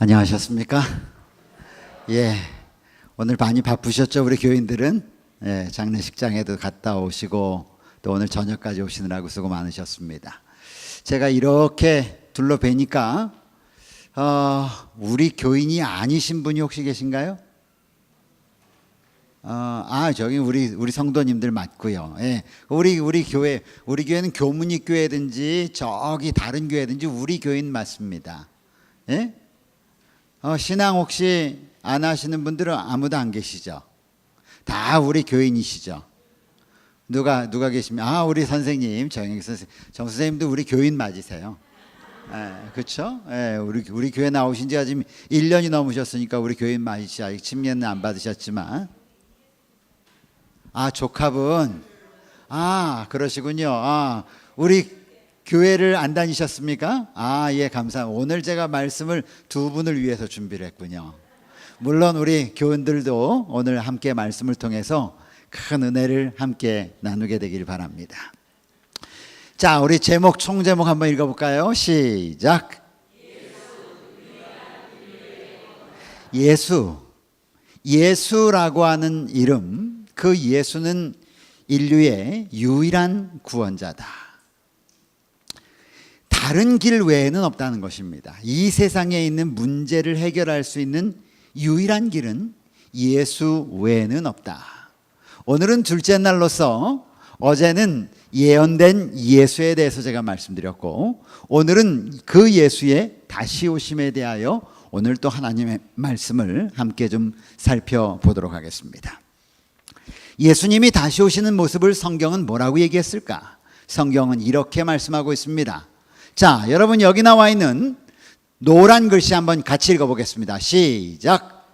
안녕하셨습니까? 예, 오늘 많이 바쁘셨죠? 우리 교인들은 장례식장에도 갔다 오시고 또 오늘 저녁까지 오시느라고 수고 많으셨습니다. 제가 이렇게 둘러뵈니까 우리 교인이 아니신 분이 혹시 계신가요? 저기 우리 성도님들 맞고요. 예, 우리 교회는 교문이 교회든지 저기 다른 교회든지 우리 교인 맞습니다. 예? 신앙 혹시 안 하시는 분들은 아무도 안 계시죠? 다 우리 교인이시죠? 누가 계시면 우리 선생님 정 선생님도 우리 교인 맞으세요? 그렇죠? 우리 교회 나오신 지가 지금 1년이 넘으셨으니까 우리 교인 맞으시죠? 아직 침례는 안 받으셨지만 조카분 그러시군요. 우리 교회를 안 다니셨습니까? 예, 감사합니다. 오늘 제가 말씀을 두 분을 위해서 준비를 했군요. 물론 우리 교인들도 오늘 함께 말씀을 통해서 큰 은혜를 함께 나누게 되길 바랍니다. 자, 우리 총제목 한번 읽어볼까요? 시작. 예수라고 하는 이름, 그 예수는 인류의 유일한 구원자다. 다른 길 외에는 없다는 것입니다. 이 세상에 있는 문제를 해결할 수 있는 유일한 길은 예수 외에는 없다. 오늘은 둘째 날로서 어제는 예언된 예수에 대해서 제가 말씀드렸고, 오늘은 그 예수의 다시 오심에 대하여 오늘 또 하나님의 말씀을 함께 좀 살펴보도록 하겠습니다. 예수님이 다시 오시는 모습을 성경은 뭐라고 얘기했을까? 성경은 이렇게 말씀하고 있습니다. 자, 여러분 여기 나와 있는 노란 글씨 한번 같이 읽어보겠습니다. 시작.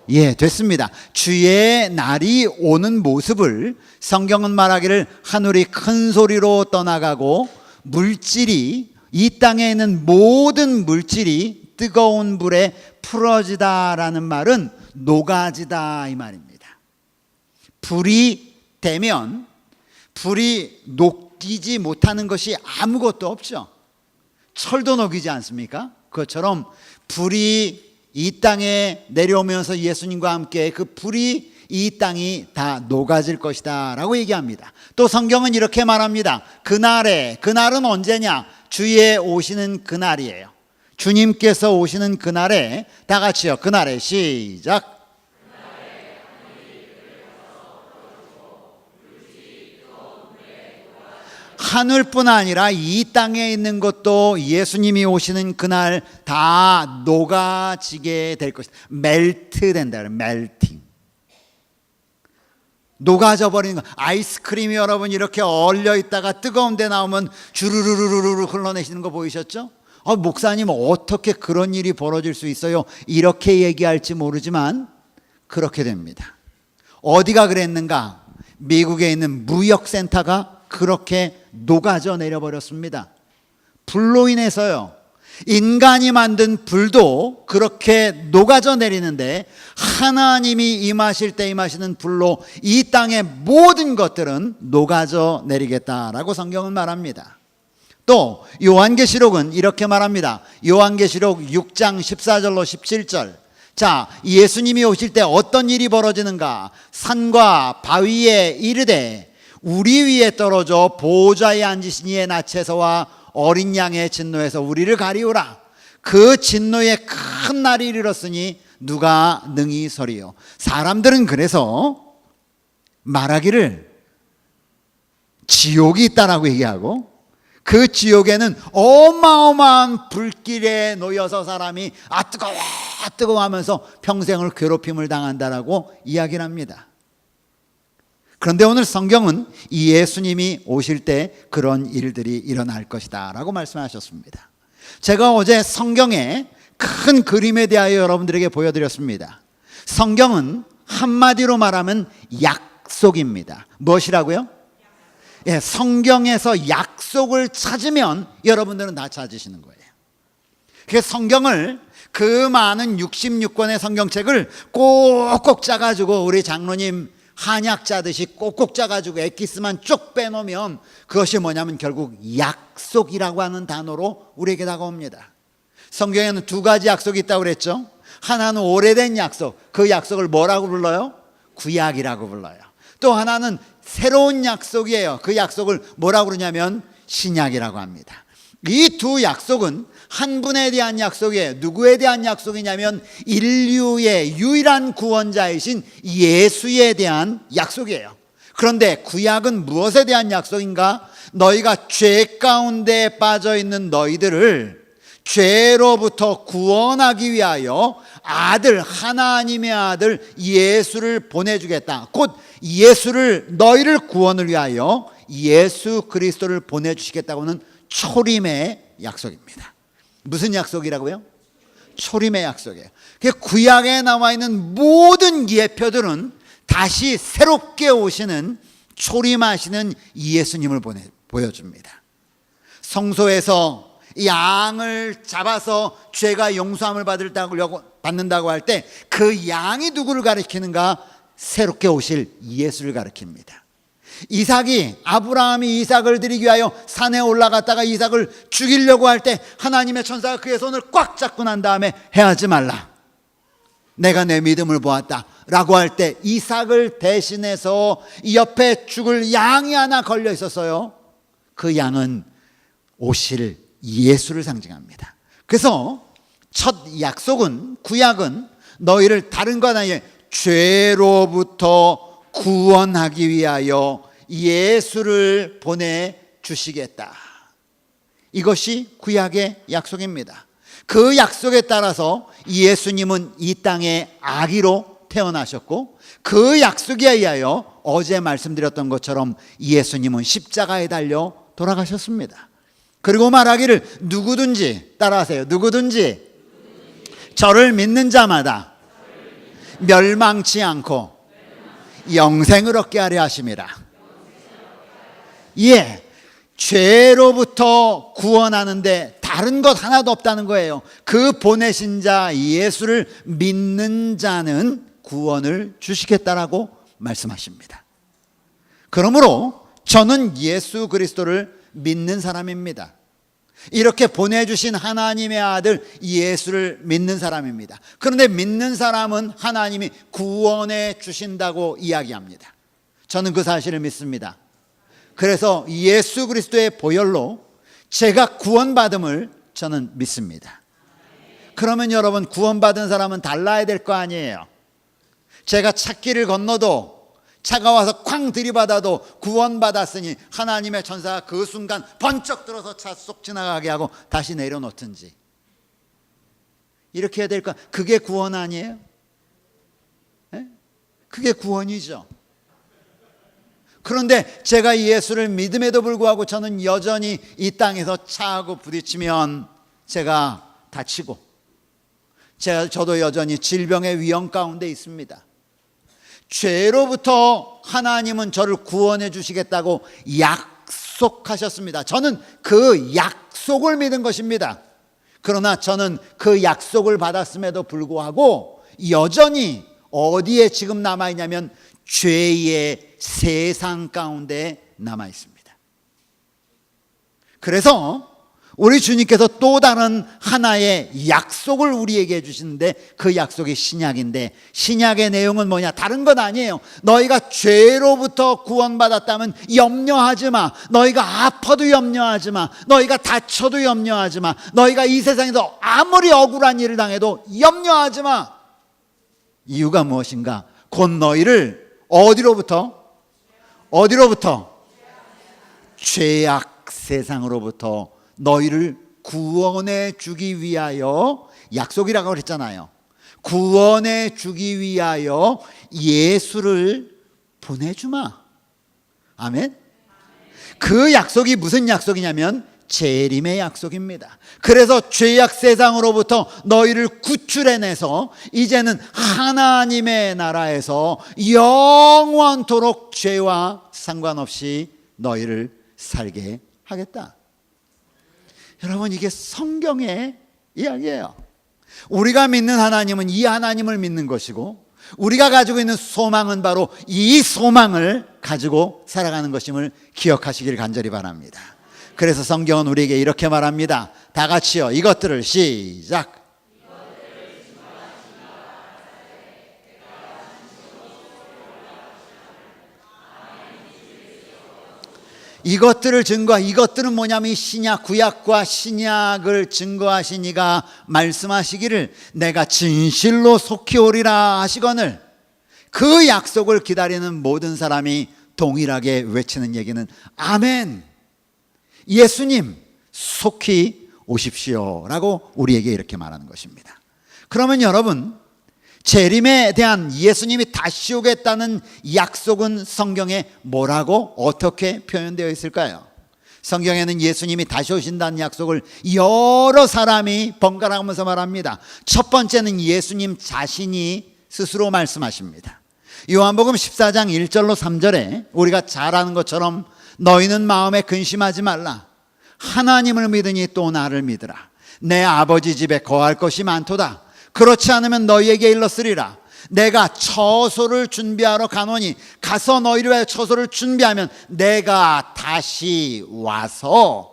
예, 됐습니다. 주의 날이 오는 모습을 성경은 말하기를 하늘이 큰 소리로 떠나가고 물질이, 이 땅에 있는 모든 물질이 뜨거운 불에 풀어지다라는 말은 녹아지다 이 말입니다. 불이 되면 불이 녹이지 못하는 것이 아무것도 없죠. 철도 녹이지 않습니까? 그것처럼 불이 이 땅에 내려오면서 예수님과 함께 그 불이 이 땅이 다 녹아질 것이다 라고 얘기합니다. 또 성경은 이렇게 말합니다. 그날은 언제냐? 주의 오시는 그날이에요. 주님께서 오시는 그날에, 다 같이요. 그날에 시작. 하늘뿐 아니라 이 땅에 있는 것도 예수님이 오시는 그날 다 녹아지게 될 것이다. 멜트된다. 멜팅. 녹아져 버리는 거. 아이스크림이 여러분 이렇게 얼려 있다가 뜨거운 데 나오면 주르르르르르 흘러내시는 거 보이셨죠? 목사님 어떻게 그런 일이 벌어질 수 있어요? 이렇게 얘기할지 모르지만 그렇게 됩니다. 어디가 그랬는가? 미국에 있는 무역센터가 그렇게 녹아져 내려버렸습니다. 불로 인해서요. 인간이 만든 불도 그렇게 녹아져 내리는데 하나님이 임하실 때 임하시는 불로 이 땅의 모든 것들은 녹아져 내리겠다라고 성경은 말합니다. 또 요한계시록은 이렇게 말합니다. 요한계시록 6장 14절로 17절. 자, 예수님이 오실 때 어떤 일이 벌어지는가? 산과 바위에 이르되 우리 위에 떨어져 보좌에 앉으신 이의 낯에서와 어린 양의 진노에서 우리를 가리우라. 그 진노의 큰 날이 이르렀으니 누가 능히 서리요. 사람들은 그래서 말하기를 지옥이 있다라고 얘기하고, 그 지옥에는 어마어마한 불길에 놓여서 사람이 뜨거워 하면서 평생을 괴롭힘을 당한다라고 이야기를 합니다. 그런데 오늘 성경은 이 예수님이 오실 때 그런 일들이 일어날 것이다 라고 말씀하셨습니다. 제가 어제 성경의 큰 그림에 대하여 여러분들에게 보여드렸습니다. 성경은 한마디로 말하면 약속입니다. 무엇이라고요? 예, 성경에서 약속을 찾으면 여러분들은 다 찾으시는 거예요. 그래서 성경을, 그 많은 66권의 성경책을 꼭꼭 짜가지고 우리 장로님 한약 짜듯이 꼭꼭 짜가지고 엑기스만 쭉 빼놓으면 그것이 뭐냐면 결국 약속이라고 하는 단어로 우리에게 다가옵니다. 성경에는 두 가지 약속이 있다고 그랬죠. 하나는 오래된 약속, 그 약속을 뭐라고 불러요? 구약이라고 불러요. 또 하나는 새로운 약속이에요. 그 약속을 뭐라고 그러냐면 신약이라고 합니다. 이 두 약속은 한 분에 대한 약속이에요. 누구에 대한 약속이냐면 인류의 유일한 구원자이신 예수에 대한 약속이에요. 그런데 구약은 무엇에 대한 약속인가? 너희가 죄 가운데 빠져 있는 너희들을 죄로부터 구원하기 위하여 아들, 하나님의 아들 예수를 보내주겠다. 곧 예수를, 너희를 구원을 위하여 예수 그리스도를 보내주시겠다고는 초림의 약속입니다. 무슨 약속이라고요? 초림의 약속이에요. 구약에 나와 있는 모든 예표들은 다시 새롭게 오시는 초림하시는 예수님을 보여줍니다. 성소에서 양을 잡아서 죄가 용서함을 받는다고 할 때 그 양이 누구를 가리키는가? 새롭게 오실 예수를 가리킵니다. 아브라함이 이삭을 드리기 위하여 산에 올라갔다가 이삭을 죽이려고 할 때 하나님의 천사가 그의 손을 꽉 잡고 난 다음에 해하지 말라, 내가 내 믿음을 보았다 라고 할 때 이삭을 대신해서 옆에 죽을 양이 하나 걸려 있었어요. 그 양은 오실 예수를 상징합니다. 그래서 첫 약속은, 구약은 너희를 다른 것 아니에요, 죄로부터 구원하기 위하여 예수를 보내주시겠다. 이것이 구약의 약속입니다. 그 약속에 따라서 예수님은 이 땅에 아기로 태어나셨고, 그 약속에 의하여 어제 말씀드렸던 것처럼 예수님은 십자가에 달려 돌아가셨습니다. 그리고 말하기를 누구든지, 따라하세요, 누구든지 저를 믿는 자마다 멸망치 않고 영생을 얻게 하려 하심이라. 죄로부터 구원하는데 다른 것 하나도 없다는 거예요. 그 보내신 자 예수를 믿는 자는 구원을 주시겠다라고 말씀하십니다. 그러므로 저는 예수 그리스도를 믿는 사람입니다. 이렇게 보내주신 하나님의 아들 예수를 믿는 사람입니다. 그런데 믿는 사람은 하나님이 구원해 주신다고 이야기합니다. 저는 그 사실을 믿습니다. 그래서 예수 그리스도의 보혈로 제가 구원받음을 저는 믿습니다. 그러면 여러분, 구원받은 사람은 달라야 될 거 아니에요. 제가 찻길을 건너도, 차가 와서 쾅 들이받아도 구원받았으니 하나님의 천사가 그 순간 번쩍 들어서 차 쏙 지나가게 하고 다시 내려놓든지 이렇게 해야 될까? 그게 구원 아니에요? 네? 그게 구원이죠. 그런데 제가 예수를 믿음에도 불구하고 저는 여전히 이 땅에서 차하고 부딪히면 제가 다치고, 저도 여전히 질병의 위험 가운데 있습니다. 죄로부터 하나님은 저를 구원해 주시겠다고 약속하셨습니다. 저는 그 약속을 믿은 것입니다. 그러나 저는 그 약속을 받았음에도 불구하고 여전히 어디에 지금 남아있냐면 죄의 세상 가운데 남아있습니다. 그래서 우리 주님께서 또 다른 하나의 약속을 우리에게 해주시는데 그 약속이 신약인데, 신약의 내용은 뭐냐? 다른 건 아니에요. 너희가 죄로부터 구원받았다면 염려하지 마. 너희가 아파도 염려하지 마. 너희가 다쳐도 염려하지 마. 너희가 이 세상에서 아무리 억울한 일을 당해도 염려하지 마. 이유가 무엇인가? 곧 너희를 어디로부터? 죄악 세상으로부터 너희를 구원해 주기 위하여, 약속이라고 그랬잖아요. 구원해 주기 위하여 예수를 보내주마. 아멘. 그 약속이 무슨 약속이냐면 재림의 약속입니다. 그래서 죄악 세상으로부터 너희를 구출해내서 이제는 하나님의 나라에서 영원토록 죄와 상관없이 너희를 살게 하겠다. 여러분, 이게 성경의 이야기예요. 우리가 믿는 하나님은 이 하나님을 믿는 것이고, 우리가 가지고 있는 소망은 바로 이 소망을 가지고 살아가는 것임을 기억하시길 간절히 바랍니다. 그래서 성경은 우리에게 이렇게 말합니다. 다 같이요. 이것들을 시작. 이것들을 이것들은 뭐냐면 이 신약, 구약과 신약을 증거하신 이가 말씀하시기를 내가 진실로 속히 오리라 하시거늘, 그 약속을 기다리는 모든 사람이 동일하게 외치는 얘기는 아멘, 예수님 속히 오십시오 라고 우리에게 이렇게 말하는 것입니다. 그러면 여러분, 재림에 대한 예수님이 다시 오겠다는 약속은 성경에 뭐라고 어떻게 표현되어 있을까요? 성경에는 예수님이 다시 오신다는 약속을 여러 사람이 번갈아가면서 말합니다. 첫 번째는 예수님 자신이 스스로 말씀하십니다. 요한복음 14장 1절로 3절에 우리가 잘 아는 것처럼 너희는 마음에 근심하지 말라. 하나님을 믿으니 또 나를 믿으라. 내 아버지 집에 거할 것이 많도다. 그렇지 않으면 너희에게 일렀으리라. 내가 처소를 준비하러 가노니 가서 너희를 위하여 처소를 준비하면 내가 다시 와서,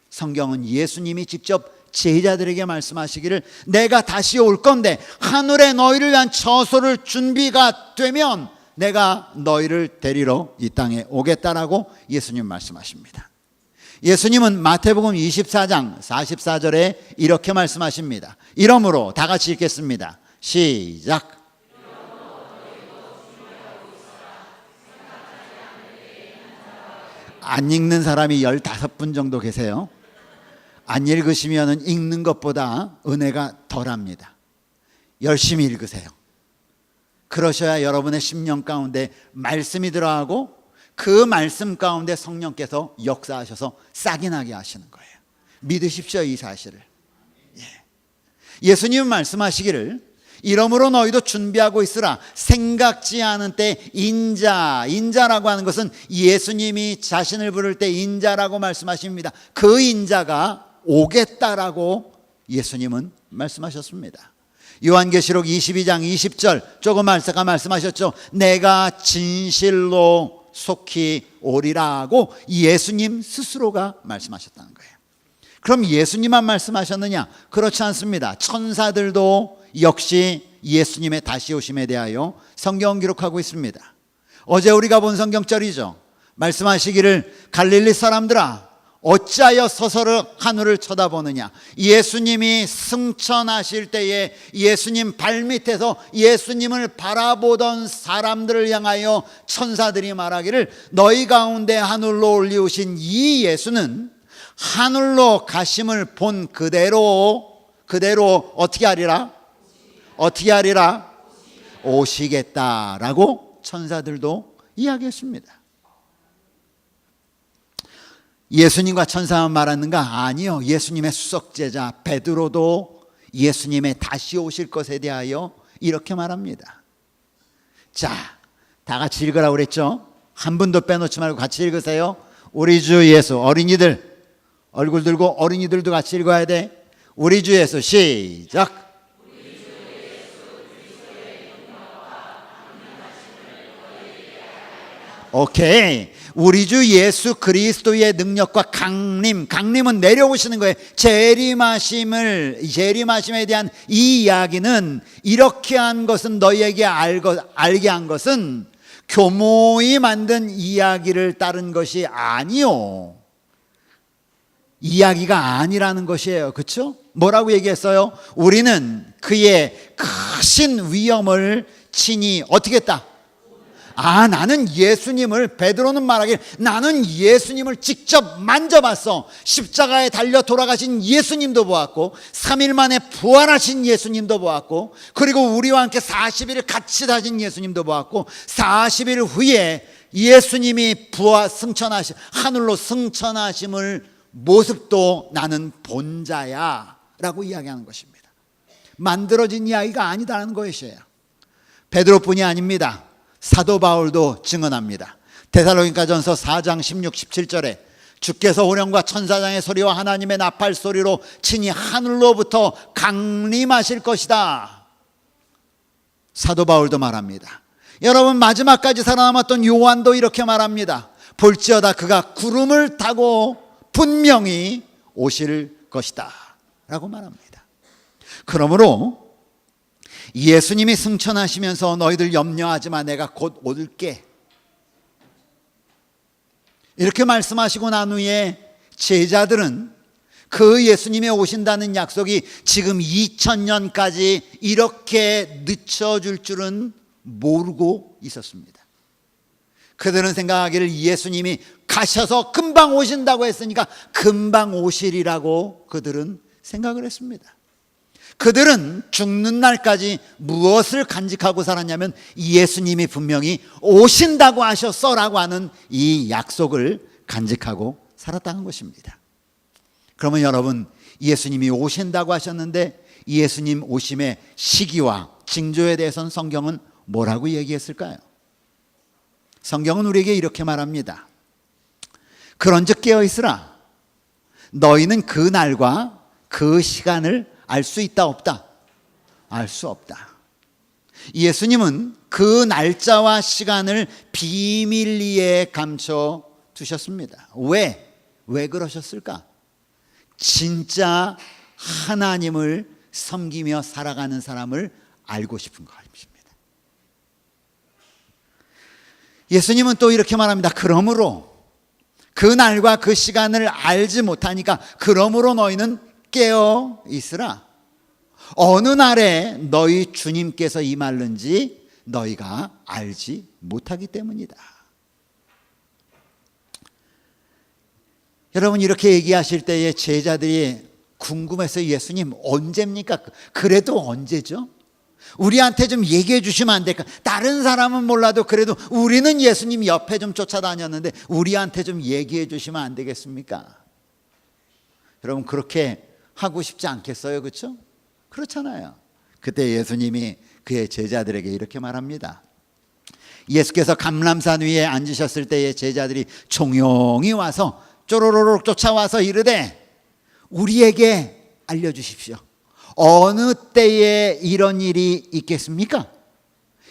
성경은 예수님이 직접 제자들에게 말씀하시기를 내가 다시 올 건데 하늘에 너희를 위한 처소를 준비가 되면 내가 너희를 데리러 이 땅에 오겠다라고 예수님 말씀하십니다. 예수님은 마태복음 24장 44절에 이렇게 말씀하십니다. 이러므로 다 같이 읽겠습니다. 시작. 안 읽는 사람이 15분 정도 계세요. 안 읽으시면 읽는 것보다 은혜가 덜합니다. 열심히 읽으세요. 그러셔야 여러분의 심령 가운데 말씀이 들어가고 그 말씀 가운데 성령께서 역사하셔서 싹이 나게 하시는 거예요. 믿으십시오, 이 사실을. 예수님은 말씀하시기를 이러므로 너희도 준비하고 있으라. 생각지 않은 때 인자라고 하는 것은 예수님이 자신을 부를 때 인자라고 말씀하십니다. 그 인자가 오겠다라고 예수님은 말씀하셨습니다. 요한계시록 22장 20절 조금 아까 말씀하셨죠. 내가 진실로 속히 오리라고 예수님 스스로가 말씀하셨다는 거예요. 그럼 예수님만 말씀하셨느냐? 그렇지 않습니다. 천사들도 역시 예수님의 다시 오심에 대하여 성경은 기록하고 있습니다. 어제 우리가 본 성경절이죠. 말씀하시기를 갈릴리 사람들아 어찌하여 서서를 하늘을 쳐다보느냐. 예수님이 승천하실 때에 예수님 발밑에서 예수님을 바라보던 사람들을 향하여 천사들이 말하기를 너희 가운데 하늘로 올리우신 이 예수는 하늘로 가심을 본 그대로 어떻게 하리라? 오시겠다라고 천사들도 이야기했습니다. 예수님과 천사만 말하는가? 아니요. 예수님의 수석제자 베드로도 예수님의 다시 오실 것에 대하여 이렇게 말합니다. 자, 다 같이 읽으라고 그랬죠? 한 분도 빼놓지 말고 같이 읽으세요. 우리 주 예수, 어린이들 얼굴 들고 어린이들도 같이 읽어야 돼. 우리 주 예수 시작. 오케이. 우리 주 예수 그리스도의 능력과 강림은 내려오시는 거예요. 재림하심에 대한 이 이야기는 이렇게 한 것은 너희에게 알게 한 것은 교모히 만든 이야기를 따른 것이 아니요. 이야기가 아니라는 것이에요. 그렇죠? 뭐라고 얘기했어요? 우리는 그의 크신 위엄을 친히 어떻게 했다? 나는 예수님을, 베드로는 말하길 나는 예수님을 직접 만져봤어. 십자가에 달려 돌아가신 예수님도 보았고 3일 만에 부활하신 예수님도 보았고 그리고 우리와 함께 40일을 같이 다진 예수님도 보았고 40일 후에 예수님이 하늘로 승천하심을 모습도 나는 본 자야 라고 이야기하는 것입니다. 만들어진 이야기가 아니다라는 것이에요. 베드로뿐이 아닙니다. 사도 바울도 증언합니다. 데살로니가전서 4장 16, 17절에 주께서 호령과 천사장의 소리와 하나님의 나팔 소리로 친히 하늘로부터 강림하실 것이다. 사도 바울도 말합니다. 여러분, 마지막까지 살아남았던 요한도 이렇게 말합니다. 볼지어다 그가 구름을 타고 분명히 오실 것이다 라고 말합니다. 그러므로 예수님이 승천하시면서 너희들 염려하지 마, 내가 곧 올게, 이렇게 말씀하시고 난 후에 제자들은 그 예수님이 오신다는 약속이 지금 2000년까지 이렇게 늦춰질 줄은 모르고 있었습니다. 그들은 생각하기를 예수님이 가셔서 금방 오신다고 했으니까 금방 오시리라고 그들은 생각을 했습니다. 그들은 죽는 날까지 무엇을 간직하고 살았냐면 예수님이 분명히 오신다고 하셨어라고 하는 이 약속을 간직하고 살았다는 것입니다. 그러면 여러분, 예수님이 오신다고 하셨는데 예수님 오심의 시기와 징조에 대해서는 성경은 뭐라고 얘기했을까요? 성경은 우리에게 이렇게 말합니다. 그런즉 깨어 있으라. 너희는 그 날과 그 시간을 알 수 있다 없다? 알 수 없다. 예수님은 그 날짜와 시간을 비밀리에 감춰 두셨습니다. 왜 그러셨을까? 진짜 하나님을 섬기며 살아가는 사람을 알고 싶은 것입니다. 예수님은 또 이렇게 말합니다. 그러므로 그 날과 그 시간을 알지 못하니까 그러므로 너희는 깨어 있으라. 어느 날에 너희 주님께서 임할는지 너희가 알지 못하기 때문이다. 여러분, 이렇게 얘기하실 때에 제자들이 궁금해서 예수님 언제입니까? 그래도 언제죠? 우리한테 좀 얘기해 주시면 안 될까? 다른 사람은 몰라도 그래도 우리는 예수님 옆에 좀 쫓아다녔는데 우리한테 좀 얘기해 주시면 안 되겠습니까? 여러분, 그렇게 하고 싶지 않겠어요? 그렇죠? 그렇잖아요. 그때 예수님이 그의 제자들에게 이렇게 말합니다. 예수께서 감람산 위에 앉으셨을 때의 제자들이 종용이 와서 쪼로로록 쫓아와서 이르되 우리에게 알려주십시오. 어느 때에 이런 일이 있겠습니까?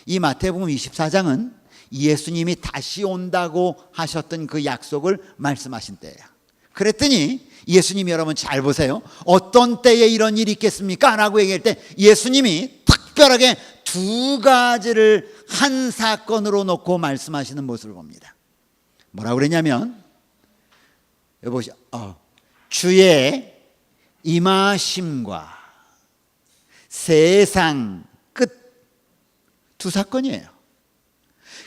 이 마태복음 24장은 예수님이 다시 온다고 하셨던 그 약속을 말씀하신 때예요. 그랬더니 예수님이, 여러분 잘 보세요. 어떤 때에 이런 일이 있겠습니까? 라고 얘기할 때 예수님이 특별하게 두 가지를 한 사건으로 놓고 말씀하시는 모습을 봅니다. 뭐라고 그랬냐면, 여보시오, 주의 임하심과 세상 끝, 두 사건이에요.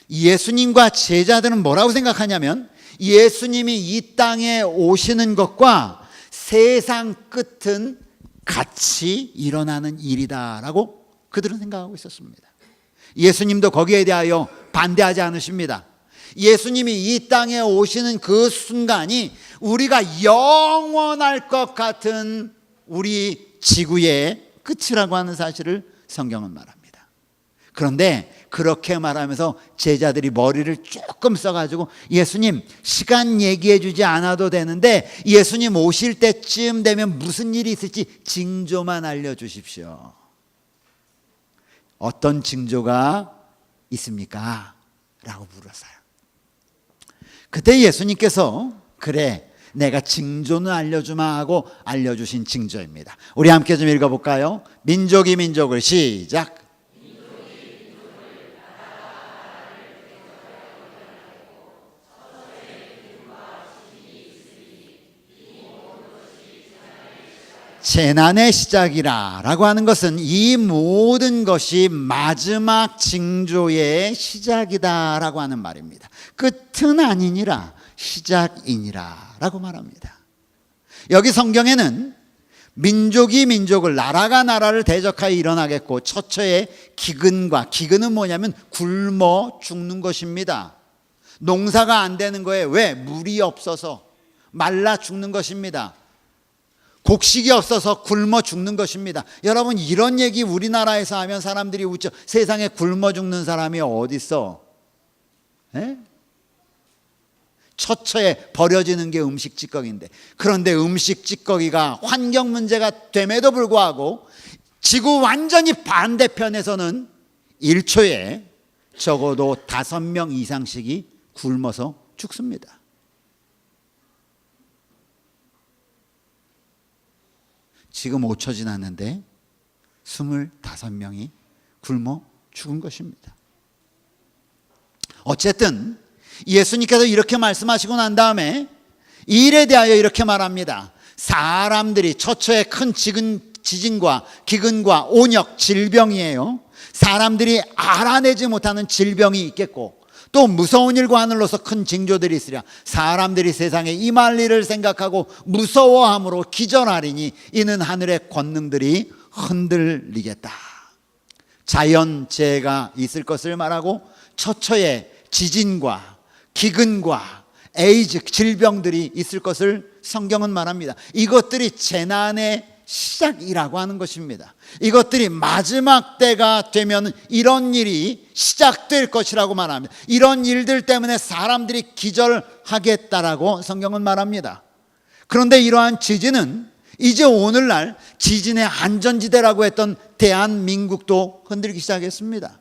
예수님과 제자들은 뭐라고 생각하냐면 예수님이 이 땅에 오시는 것과 세상 끝은 같이 일어나는 일이다라고 그들은 생각하고 있었습니다. 예수님도 거기에 대하여 반대하지 않으십니다. 예수님이 이 땅에 오시는 그 순간이 우리가 영원할 것 같은 우리 지구의 끝이라고 하는 사실을 성경은 말합니다. 그런데 그렇게 말하면서 제자들이 머리를 조금 써가지고 예수님 시간 얘기해 주지 않아도 되는데 예수님 오실 때쯤 되면 무슨 일이 있을지 징조만 알려주십시오. 어떤 징조가 있습니까? 라고 물었어요. 그때 예수님께서 그래 내가 징조는 알려주마 하고 알려주신 징조입니다. 우리 함께 좀 읽어볼까요? 민족이 민족을 시작. 재난의 시작이라 라고 하는 것은 이 모든 것이 마지막 징조의 시작이다 라고 하는 말입니다. 끝은 아니니라 시작이니라 라고 말합니다. 여기 성경에는 민족이 민족을, 나라가 나라를 대적하여 일어나겠고 처처의 기근과, 기근은 뭐냐면 굶어 죽는 것입니다. 농사가 안 되는 거예요. 왜? 물이 없어서 말라 죽는 것입니다. 곡식이 없어서 굶어 죽는 것입니다. 여러분, 이런 얘기 우리나라에서 하면 사람들이 웃죠. 세상에 굶어 죽는 사람이 어디 있어? 처처에 버려지는 게 음식 찌꺼기인데, 그런데 음식 찌꺼기가 환경 문제가 됨에도 불구하고 지구 완전히 반대편에서는 1초에 적어도 5명 이상씩이 굶어서 죽습니다. 지금 5초 지났는데 25명이 굶어 죽은 것입니다. 어쨌든 예수님께서 이렇게 말씀하시고 난 다음에 이 일에 대하여 이렇게 말합니다. 사람들이 처처에 큰 지진과 기근과 온역, 질병이에요. 사람들이 알아내지 못하는 질병이 있겠고 또 무서운 일과 하늘로서 큰 징조들이 있으랴. 사람들이 세상에 임할 일을 생각하고 무서워함으로 기절하리니 이는 하늘의 권능들이 흔들리겠다. 자연재해가 있을 것을 말하고 처처에 지진과 기근과 에이즈, 질병들이 있을 것을 성경은 말합니다. 이것들이 재난의 시작이라고 하는 것입니다. 이것들이 마지막 때가 되면 이런 일이 시작될 것이라고 말합니다. 이런 일들 때문에 사람들이 기절하겠다라고 성경은 말합니다. 그런데 이러한 지진은 이제 오늘날 지진의 안전지대라고 했던 대한민국도 흔들기 시작했습니다.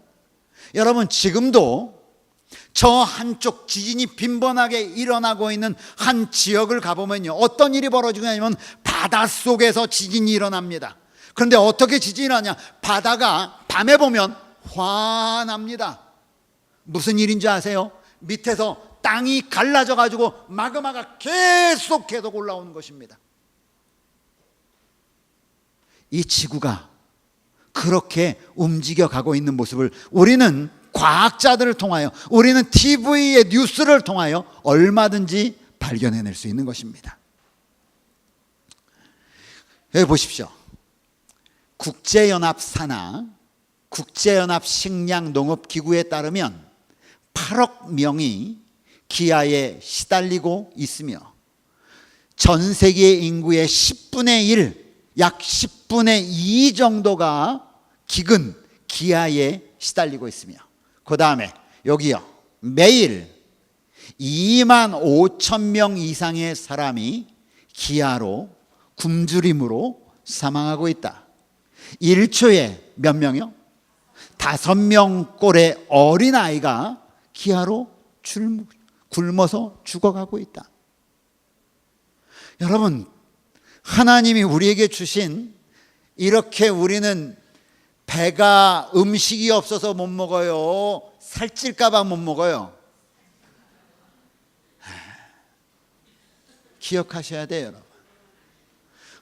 여러분, 지금도 저 한쪽 지진이 빈번하게 일어나고 있는 한 지역을 가보면요, 어떤 일이 벌어지고 하냐면 바닷속에서 지진이 일어납니다. 그런데 어떻게 지진이 일어나냐? 바다가 밤에 보면 환합니다. 무슨 일인지 아세요? 밑에서 땅이 갈라져 가지고 마그마가 계속 올라오는 것입니다. 이 지구가 그렇게 움직여 가고 있는 모습을 우리는 과학자들을 통하여, 우리는 TV의 뉴스를 통하여 얼마든지 발견해낼 수 있는 것입니다. 여기 보십시오. 국제연합 산하, 국제연합 식량농업기구에 따르면 8억 명이 기아에 시달리고 있으며 전 세계 인구의 10분의 1, 약 10분의 2 정도가 기아에 시달리고 있으며, 그 다음에 여기요, 매일 2만 5천 명 이상의 사람이 기아로, 굶주림으로 사망하고 있다. 1초에 몇 명이요? 5명 꼴의 어린아이가 기아로 굶어서 죽어가고 있다. 여러분, 하나님이 우리에게 주신, 이렇게 우리는 배가 음식이 없어서 못 먹어요, 살찔까 봐 못 먹어요. 기억하셔야 돼요, 여러분.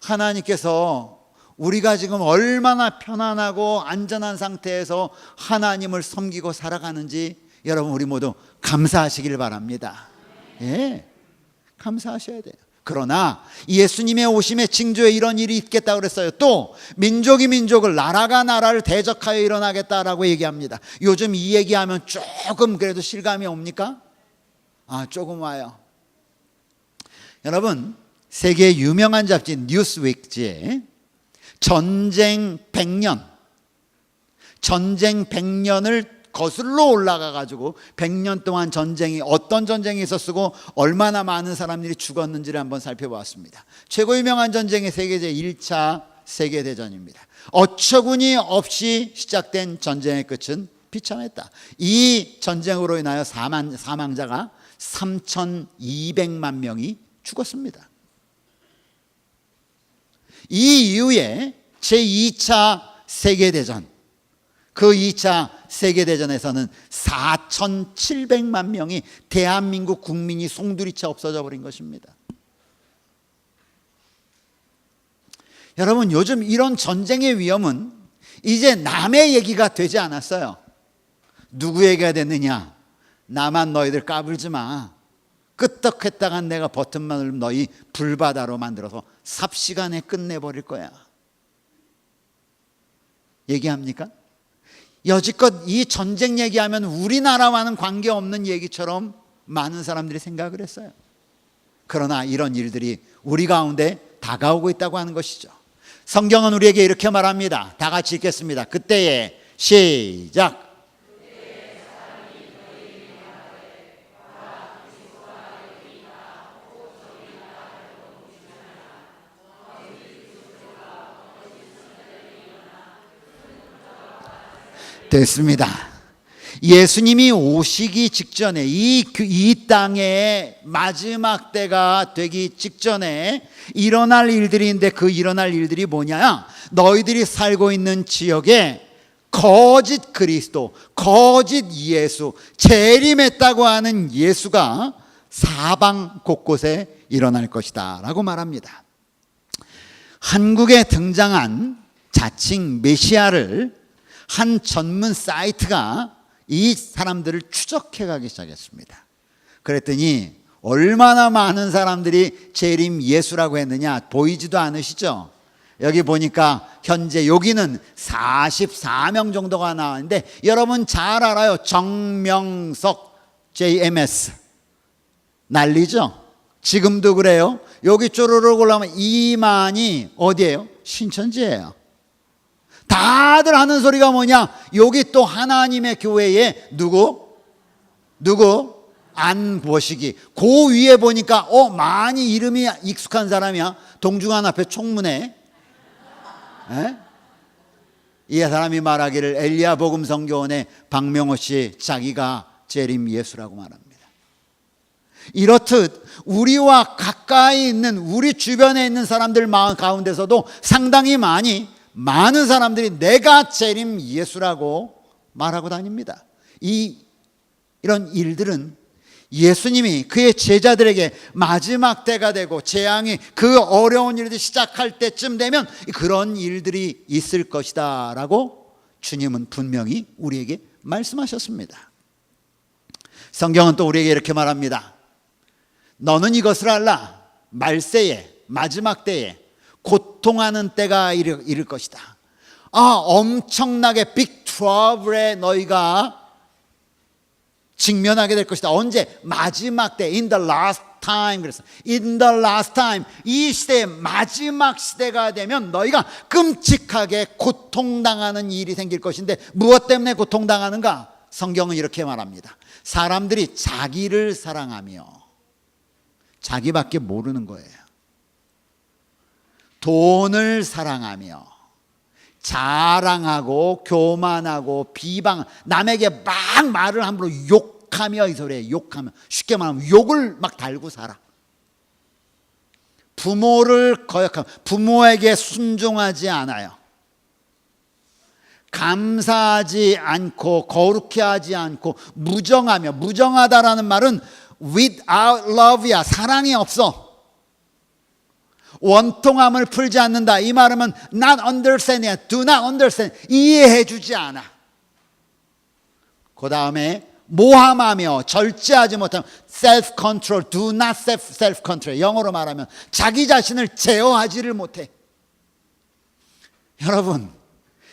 하나님께서 우리가 지금 얼마나 편안하고 안전한 상태에서 하나님을 섬기고 살아가는지 여러분, 우리 모두 감사하시길 바랍니다. 예, 감사하셔야 돼요. 그러나 예수님의 오심의 징조에 이런 일이 있겠다고 그랬어요. 또 민족이 민족을, 나라가 나라를 대적하여 일어나겠다라고 얘기합니다. 요즘 이 얘기하면 조금 그래도 실감이 옵니까? 조금 와요. 여러분, 세계 유명한 잡지 뉴스위크지에 전쟁 100년을 거슬러 올라가 가지고 100년 동안 전쟁이, 어떤 전쟁이 있었고 얼마나 많은 사람들이 죽었는지를 한번 살펴보았습니다. 최고 유명한 전쟁이 세계제 1차 세계대전입니다. 어처구니 없이 시작된 전쟁의 끝은 비참했다. 이 전쟁으로 인하여 사망자가 3,200만 명이 죽었습니다. 이 이후에 제2차 세계대전, 그 2차 세계대전에서는 4,700만 명이, 대한민국 국민이 송두리째 없어져 버린 것입니다. 여러분, 요즘 이런 전쟁의 위험은 이제 남의 얘기가 되지 않았어요. 누구 얘기가 됐느냐? 나만 너희들 까불지 마. 끄떡했다간 내가 버튼만 누르면 너희 불바다로 만들어서 삽시간에 끝내버릴 거야. 얘기합니까? 여지껏 이 전쟁 얘기하면 우리나라와는 관계없는 얘기처럼 많은 사람들이 생각을 했어요. 그러나 이런 일들이 우리 가운데 다가오고 있다고 하는 것이죠. 성경은 우리에게 이렇게 말합니다. 다 같이 읽겠습니다. 그때에 시작. 됐습니다. 예수님이 오시기 직전에 이 땅의 마지막 때가 되기 직전에 일어날 일들인데, 그 일어날 일들이 뭐냐? 너희들이 살고 있는 지역에 거짓 그리스도, 거짓 예수, 재림했다고 하는 예수가 사방 곳곳에 일어날 것이다 라고 말합니다. 한국에 등장한 자칭 메시아를 한 전문 사이트가 이 사람들을 추적해 가기 시작했습니다. 그랬더니 얼마나 많은 사람들이 재림 예수라고 했느냐 보이지도 않으시죠? 여기 보니까 현재 여기는 44명 정도가 나왔는데, 여러분 잘 알아요. 정명석 JMS 난리죠? 지금도 그래요. 여기 쪼르륵 올라오면 이만희 어디예요? 신천지예요. 다들 하는 소리가 뭐냐? 여기 또 하나님의 교회에 누구? 안보시기. 그 위에 보니까 많이 이름이 익숙한 사람이야. 동중한 앞에 총무네. 이 사람이 말하기를 엘리야 복음 선교원의 박명호 씨 자기가 재림 예수라고 말합니다. 이렇듯 우리와 가까이 있는, 우리 주변에 있는 사람들 마음 가운데서도 상당히 많은 사람들이 내가 재림 예수라고 말하고 다닙니다. 이런 일들은 예수님이 그의 제자들에게 마지막 때가 되고 재앙이, 그 어려운 일들이 시작할 때쯤 되면 그런 일들이 있을 것이다 라고 주님은 분명히 우리에게 말씀하셨습니다. 성경은 또 우리에게 이렇게 말합니다. 너는 이것을 알라. 말세에, 마지막 때에 고통하는 때가 이를 것이다. 엄청나게 빅 트러블에 너희가 직면하게 될 것이다. 언제? 마지막 때. In the last time. 그래서 in the last time, 이 시대의 마지막 시대가 되면 너희가 끔찍하게 고통당하는 일이 생길 것인데, 무엇 때문에 고통당하는가? 성경은 이렇게 말합니다. 사람들이 자기를 사랑하며, 자기밖에 모르는 거예요. 돈을 사랑하며, 자랑하고 교만하고 비방, 남에게 막 말을 함부로 욕하며, 이 소리에 욕하며, 쉽게 말하면 욕을 막 달고 살아. 부모를 거역하며, 부모에게 순종하지 않아요. 감사하지 않고 거룩해 하지 않고 무정하며, 무정하다라는 말은 without love야. 사랑이 없어. 원통함을 풀지 않는다. 이 말은 not understand이야. do not understand. 이해해 주지 않아. 그 다음에 모함하며, 절제하지 못하며, self control, do not self control. 영어로 말하면 자기 자신을 제어하지를 못해. 여러분,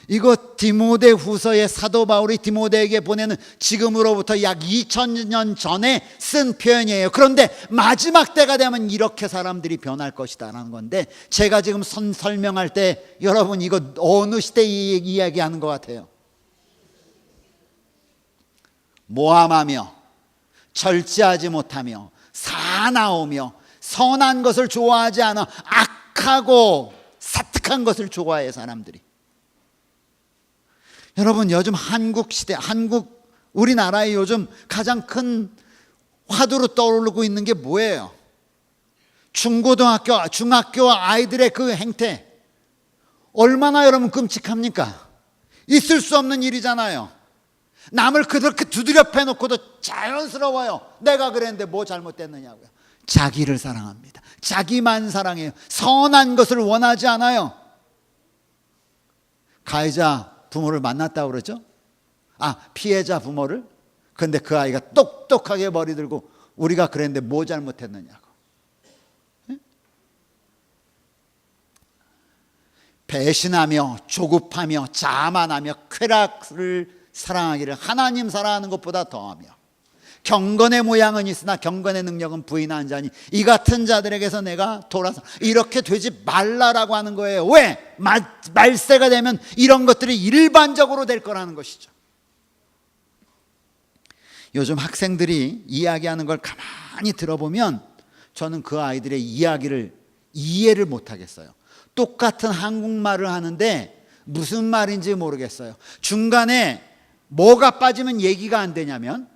이거 디모데 후서의 사도 바울이 디모데에게 보내는, 지금으로부터 약 2000년 전에 쓴 표현이에요. 그런데 마지막 때가 되면 이렇게 사람들이 변할 것이다 라는 건데, 제가 지금 설명할 때 여러분 이거 어느 시대 이야기하는 것 같아요? 모함하며, 절제하지 못하며, 사나우며, 선한 것을 좋아하지 않아 악하고 사특한 것을 좋아해 사람들이. 여러분, 요즘 한국 시대, 우리나라의 요즘 가장 큰 화두로 떠오르고 있는 게 뭐예요? 중고등학교, 중학교 아이들의 그 행태, 얼마나 여러분 끔찍합니까? 있을 수 없는 일이잖아요. 남을 그렇게 두드려 패놓고도 자연스러워요. 내가 그랬는데 뭐 잘못됐느냐고요. 자기를 사랑합니다. 자기만 사랑해요. 선한 것을 원하지 않아요. 가해자 부모를 만났다고 그러죠? 피해자 부모를? 근데 그 아이가 똑똑하게 머리 들고 우리가 그랬는데 뭐 잘못했느냐고. 배신하며, 조급하며, 자만하며, 쾌락을 사랑하기를 하나님 사랑하는 것보다 더하며, 경건의 모양은 있으나 경건의 능력은 부인한 자니 이 같은 자들에게서 내가 돌아서, 이렇게 되지 말라라고 하는 거예요. 왜? 말세가 되면 이런 것들이 일반적으로 될 거라는 것이죠. 요즘 학생들이 이야기하는 걸 가만히 들어보면 저는 그 아이들의 이야기를 이해를 못하겠어요. 똑같은 한국말을 하는데 무슨 말인지 모르겠어요. 중간에 뭐가 빠지면 얘기가 안 되냐면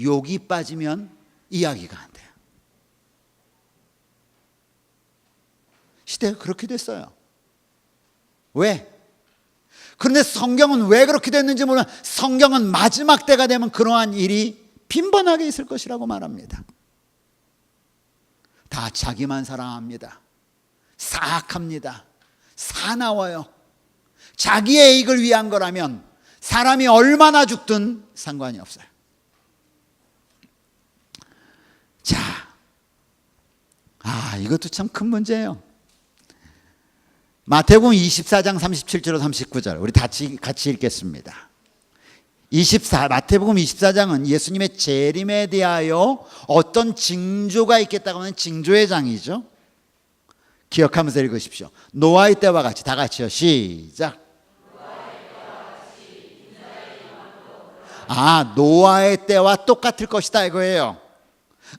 욕이 빠지면 이야기가 안 돼요. 시대가 그렇게 됐어요. 왜? 그런데 성경은 왜 그렇게 됐는지 몰라. 성경은 마지막 때가 되면 그러한 일이 빈번하게 있을 것이라고 말합니다. 다 자기만 사랑합니다. 사악합니다. 사나워요. 자기의 이익을 위한 거라면 사람이 얼마나 죽든 상관이 없어요. 자, 이것도 참 큰 문제예요. 마태복음 24장 37절 39절 우리 같이 읽겠습니다. 마태복음 24장은 예수님의 재림에 대하여 어떤 징조가 있겠다고 하는 징조의 장이죠. 기억하면서 읽으십시오. 노아의 때와 같이, 다 같이요. 시작. 노아의 때와 똑같을 것이다 이거예요.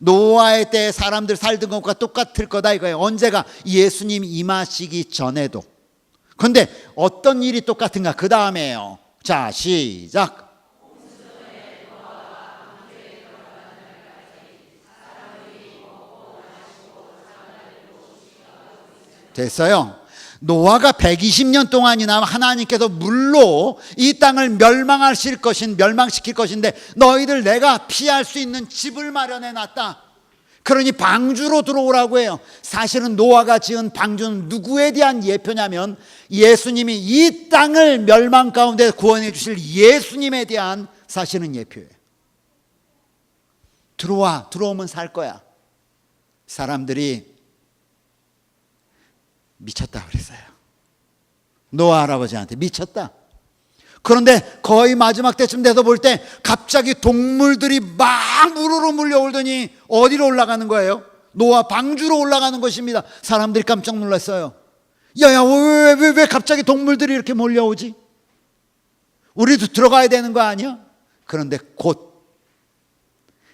노아의 때에 사람들 살던 것과 똑같을 거다 이거예요. 언제가? 예수님 임하시기 전에도. 그런데 어떤 일이 똑같은가? 그 다음에요. 자, 시작. 됐어요. 노아가 120년 동안이나 하나님께서 물로 이 땅을 멸망시킬 것인데 너희들 내가 피할 수 있는 집을 마련해 놨다. 그러니 방주로 들어오라고 해요. 사실은 노아가 지은 방주는 누구에 대한 예표냐면 예수님이 이 땅을 멸망 가운데 구원해 주실 예수님에 대한 사실은 예표예요. 들어오면 살 거야. 사람들이 미쳤다 그랬어요. 노아 할아버지한테 미쳤다. 그런데 거의 마지막 때쯤 돼서 볼 때 갑자기 동물들이 막 물으로 몰려오더니 어디로 올라가는 거예요? 노아 방주로 올라가는 것입니다. 사람들이 깜짝 놀랐어요. 야야, 왜 갑자기 동물들이 이렇게 몰려오지? 우리도 들어가야 되는 거 아니야? 그런데 곧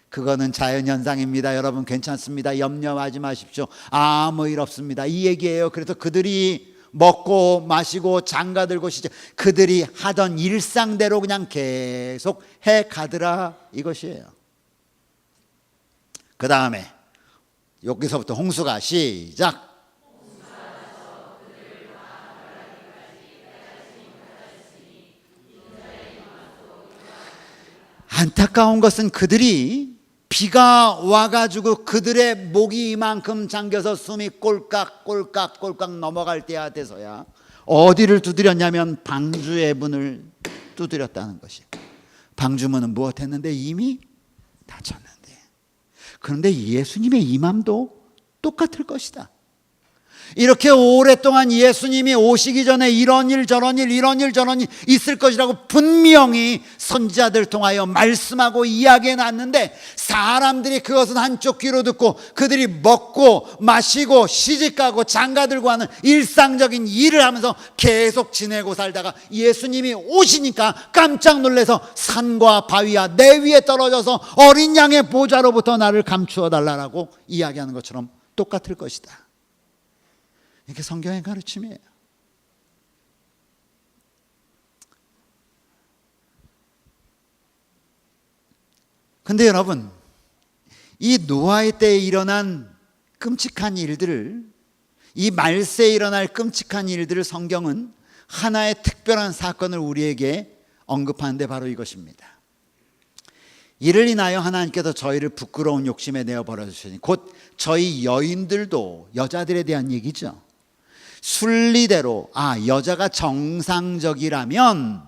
그거는 자연현상입니다. 여러분 괜찮습니다. 염려하지 마십시오. 아무 일 없습니다. 이 얘기예요. 그래서 그들이 먹고 마시고 장가들고 그들이 하던 일상대로 그냥 계속 해 가더라 이것이에요. 그 다음에 여기서부터 홍수가 시작. 안타까운 것은 그들이 비가 와가지고 그들의 목이 이만큼 잠겨서 숨이 꼴깍꼴깍 넘어갈 때가 돼서야 어디를 두드렸냐면 방주의 문을 두드렸다는 것이에요. 방주문은 무엇했는데 이미 닫혔는데. 그런데 예수님의 임함도 똑같을 것이다. 이렇게 오랫동안 예수님이 오시기 전에 이런 일 저런 일 있을 것이라고 분명히 선지자들 통하여 말씀하고 이야기해 놨는데 사람들이 그것은 한쪽 귀로 듣고 그들이 먹고 마시고 시집가고 장가들고 하는 일상적인 일을 하면서 계속 지내고 살다가 예수님이 오시니까 깜짝 놀라서 산과 바위와 내 위에 떨어져서 어린 양의 보좌로부터 나를 감추어 달라고 이야기하는 것처럼 똑같을 것이다. 이게 성경의 가르침이에요. 근데 여러분, 이 노아의 때에 일어난 끔찍한 일들을, 이 말세에 일어날 끔찍한 일들을 성경은 하나의 특별한 사건을 우리에게 언급하는데 바로 이것입니다. 이를 인하여 하나님께서 저희를 부끄러운 욕심에 내어 버려주시니 곧 저희 여인들도, 여자들에 대한 얘기죠. 순리대로 여자가 정상적이라면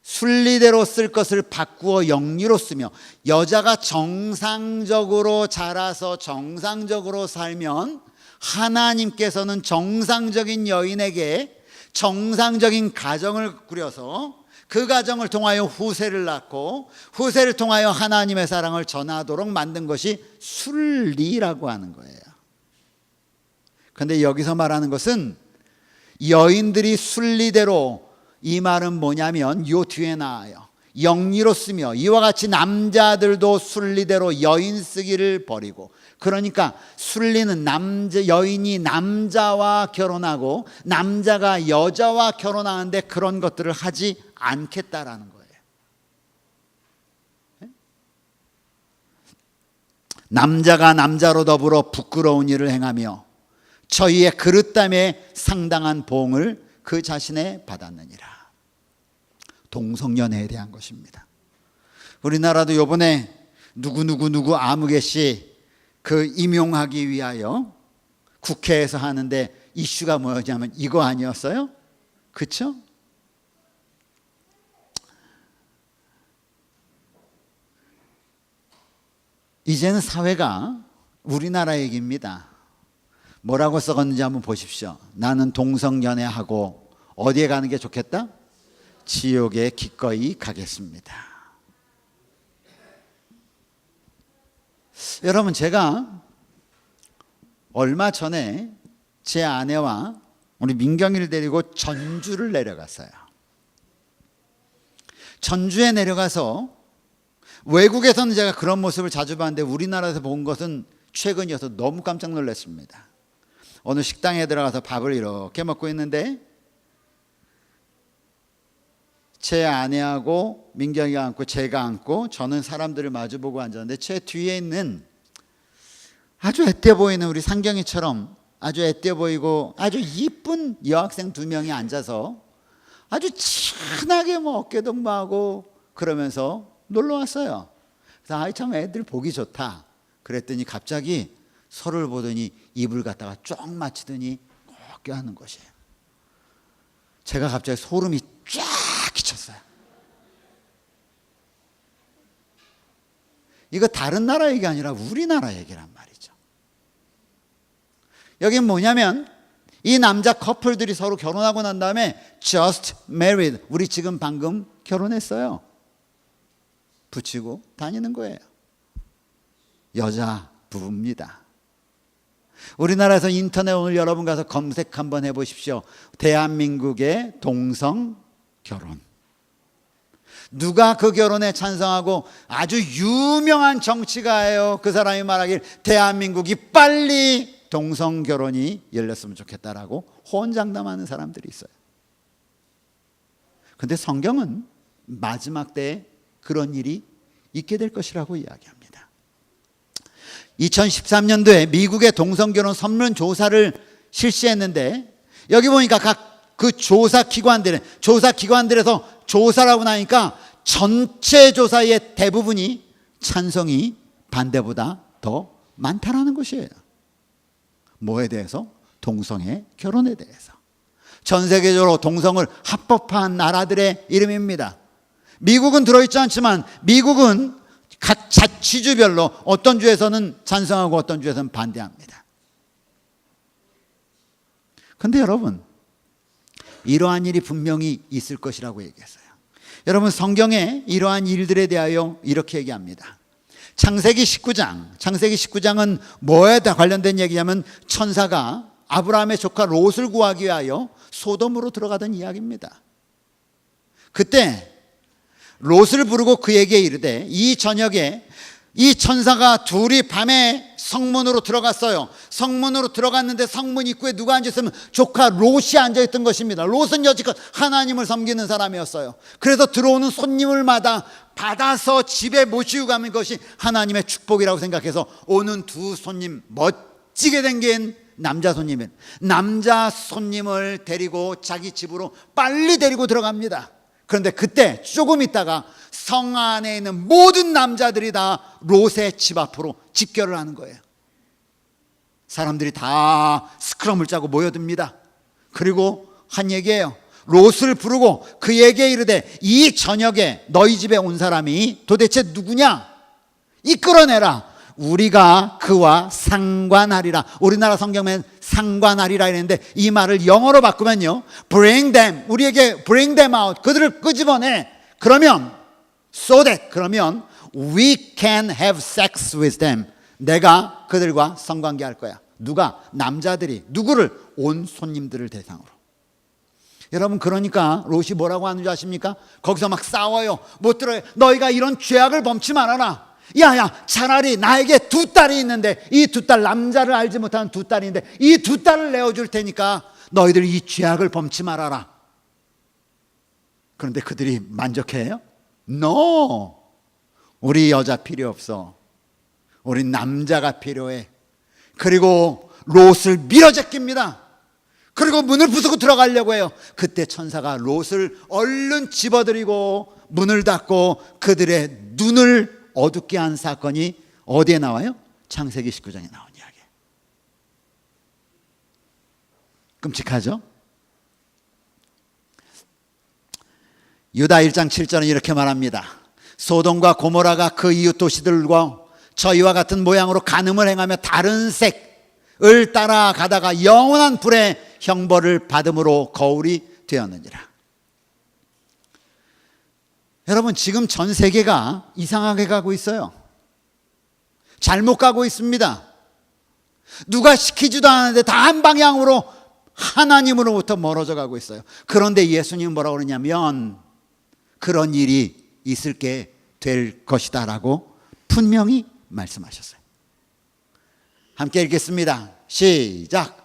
순리대로 쓸 것을 바꾸어 영리로 쓰며 여자가 정상적으로 자라서 정상적으로 살면 하나님께서는 정상적인 여인에게 정상적인 가정을 꾸려서 그 가정을 통하여 후세를 낳고 후세를 통하여 하나님의 사랑을 전하도록 만든 것이 순리라고 하는 거예요. 그런데 여기서 말하는 것은 여인들이 순리대로, 이 말은 뭐냐면 요 뒤에 나와요. 영리로 쓰며 이와 같이 남자들도 순리대로 여인 쓰기를 버리고. 그러니까 순리는 여인이 남자와 결혼하고 남자가 여자와 결혼하는데 그런 것들을 하지 않겠다라는 거예요. 남자가 남자로 더불어 부끄러운 일을 행하며 저희의 그릇됨에 상당한 보응을 그 자신에 받았느니라. 동성연애에 대한 것입니다. 우리나라도 요번에 누구 아무개씨 그 임용하기 위하여 국회에서 하는데 이슈가 뭐였냐면 이거 아니었어요? 그렇죠? 이제는 사회가 우리나라 얘기입니다. 뭐라고 써갔는지 한번 보십시오. 나는 동성연애하고 어디에 가는 게 좋겠다? 지옥에 기꺼이 가겠습니다. 여러분, 제가 얼마 전에 제 아내와 우리 민경이를 데리고 전주를 내려갔어요. 전주에 내려가서 외국에서는 제가 그런 모습을 자주 봤는데 우리나라에서 본 것은 최근이어서 너무 깜짝 놀랐습니다. 어느 식당에 들어가서 밥을 이렇게 먹고 있는데 제 아내하고 민경이가 앉고 제가 앉고 저는 사람들을 마주보고 앉았는데 제 뒤에 있는 아주 앳돼 보이는 우리 상경이처럼 아주 앳돼 보이고 아주 이쁜 여학생 2명이 앉아서 아주 친하게 뭐 어깨동무하고 그러면서 놀러 왔어요. 그래서 아이 참 애들 보기 좋다 그랬더니 갑자기 서로를 보더니 입을 갖다가 쫙 맞추더니 꼭 하는 것이에요. 제가 갑자기 소름이 쫙 끼쳤어요. 이거 다른 나라 얘기 아니라 우리나라 얘기란 말이죠. 여긴 뭐냐면 이 남자 커플들이 서로 결혼하고 난 다음에 just married, 우리 지금 방금 결혼했어요, 붙이고 다니는 거예요. 여자 부부입니다. 우리나라에서 인터넷 오늘 여러분 가서 검색 한번 해보십시오. 대한민국의 동성 결혼. 누가 그 결혼에 찬성하고 아주 유명한 정치가예요. 그 사람이 말하길 대한민국이 빨리 동성 결혼이 열렸으면 좋겠다라고 호언장담하는 사람들이 있어요. 그런데 성경은 마지막 때에 그런 일이 있게 될 것이라고 이야기합니다. 2013년도에 미국의 동성결혼 설문조사를 실시했는데 여기 보니까 각 그 조사기관들에서 조사를 하고 나니까 전체 조사의 대부분이 찬성이 반대보다 더 많다라는 것이에요. 뭐에 대해서? 동성애 결혼에 대해서. 전 세계적으로 동성을 합법화한 나라들의 이름입니다. 미국은 들어있지 않지만 미국은 각 자치주별로 어떤 주에서는 찬성하고 어떤 주에서는 반대합니다. 그런데 여러분, 이러한 일이 분명히 있을 것이라고 얘기했어요. 여러분, 성경에 이러한 일들에 대하여 이렇게 얘기합니다. 창세기 19장은 뭐에 다 관련된 얘기냐면 천사가 아브라함의 조카 롯을 구하기 위하여 소돔으로 들어가던 이야기입니다. 그때 롯을 부르고 그에게 이르되 이 저녁에 이 천사가 둘이 밤에 성문으로 들어갔어요. 성문으로 들어갔는데 성문 입구에 누가 앉아있으면 조카 롯이 앉아있던 것입니다. 롯은 여지껏 하나님을 섬기는 사람이었어요. 그래서 들어오는 손님을 받아서 집에 모시고 가는 것이 하나님의 축복이라고 생각해서 오는 두 손님, 멋지게 생긴 남자 손님을 데리고 자기 집으로 빨리 데리고 들어갑니다. 그런데 그때 조금 있다가 성 안에 있는 모든 남자들이 다 롯의 집 앞으로 집결을 하는 거예요. 사람들이 다 스크럼을 짜고 모여듭니다. 그리고 한 얘기예요. 롯을 부르고 그에게 이르되 이 저녁에 너희 집에 온 사람이 도대체 누구냐? 이끌어내라. 우리가 그와 상관하리라. 우리나라 성경에는 상관하리라 했는데 이 말을 영어로 바꾸면요, bring them, 우리에게 bring them out, 그들을 끄집어내. 그러면 그러면 we can have sex with them, 내가 그들과 성관계할 거야. 누가? 남자들이. 누구를? 온 손님들을 대상으로. 여러분, 그러니까 롯이 뭐라고 하는 줄 아십니까? 거기서 막 싸워요. 못 들어요. 너희가 이런 죄악을 범치 말아라. 야야, 차라리 나에게 두 딸이 있는데, 이 두 딸, 남자를 알지 못하는 두 딸인데 이 두 딸을 내어줄 테니까 너희들 이 죄악을 범치 말아라. 그런데 그들이 만족해요? No. 우리 여자 필요 없어. 우리 남자가 필요해. 그리고 롯을 밀어제낍니다. 그리고 문을 부수고 들어가려고 해요. 그때 천사가 롯을 얼른 집어들이고 문을 닫고 그들의 눈을 어둡게 한 사건이 어디에 나와요? 창세기 19장에 나온 이야기예요. 끔찍하죠? 유다 1장 7절은 이렇게 말합니다. 소돔과 고모라가 그 이웃 도시들과 저희와 같은 모양으로 간음을 행하며 다른 색을 따라가다가 영원한 불의 형벌을 받음으로 거울이 되었느니라. 여러분, 지금 전 세계가 이상하게 가고 있어요. 잘못 가고 있습니다. 누가 시키지도 않았는데 다 한 방향으로 하나님으로부터 멀어져 가고 있어요. 그런데 예수님은 뭐라고 그러냐면 그런 일이 있을게 될 것이다 라고 분명히 말씀하셨어요. 함께 읽겠습니다. 시작.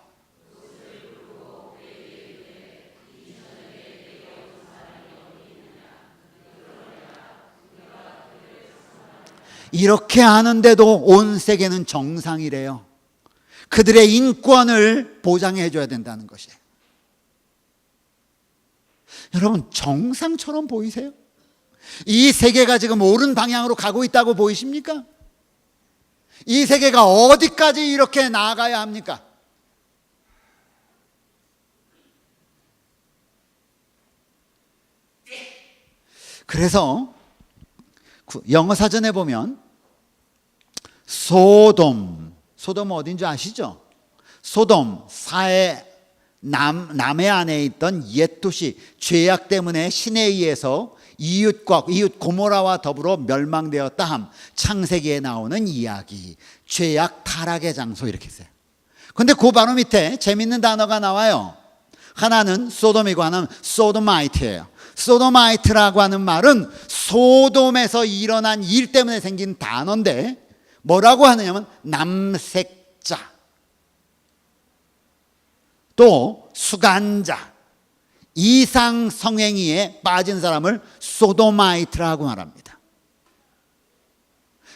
이렇게 하는데도 온 세계는 정상이래요. 그들의 인권을 보장해 줘야 된다는 것이에요. 여러분, 정상처럼 보이세요? 이 세계가 지금 옳은 방향으로 가고 있다고 보이십니까? 이 세계가 어디까지 이렇게 나아가야 합니까? 그래서 영어 사전에 보면 소돔은 어딘지 아시죠? 소돔, 남해 안에 있던 옛 도시, 죄악 때문에 신에 의해서 이웃 고모라와 더불어 멸망되었다 함. 창세기에 나오는 이야기, 죄악 타락의 장소, 이렇게 했어요. 근데 그 바로 밑에 재밌는 단어가 나와요. 하나는 소돔이고 하나는 소도마이트예요. 소도마이트라고 하는 말은 소돔에서 일어난 일 때문에 생긴 단어인데 뭐라고 하느냐면 남색자, 또 수간자, 이상 성행위에 빠진 사람을 소도마이트라고 말합니다.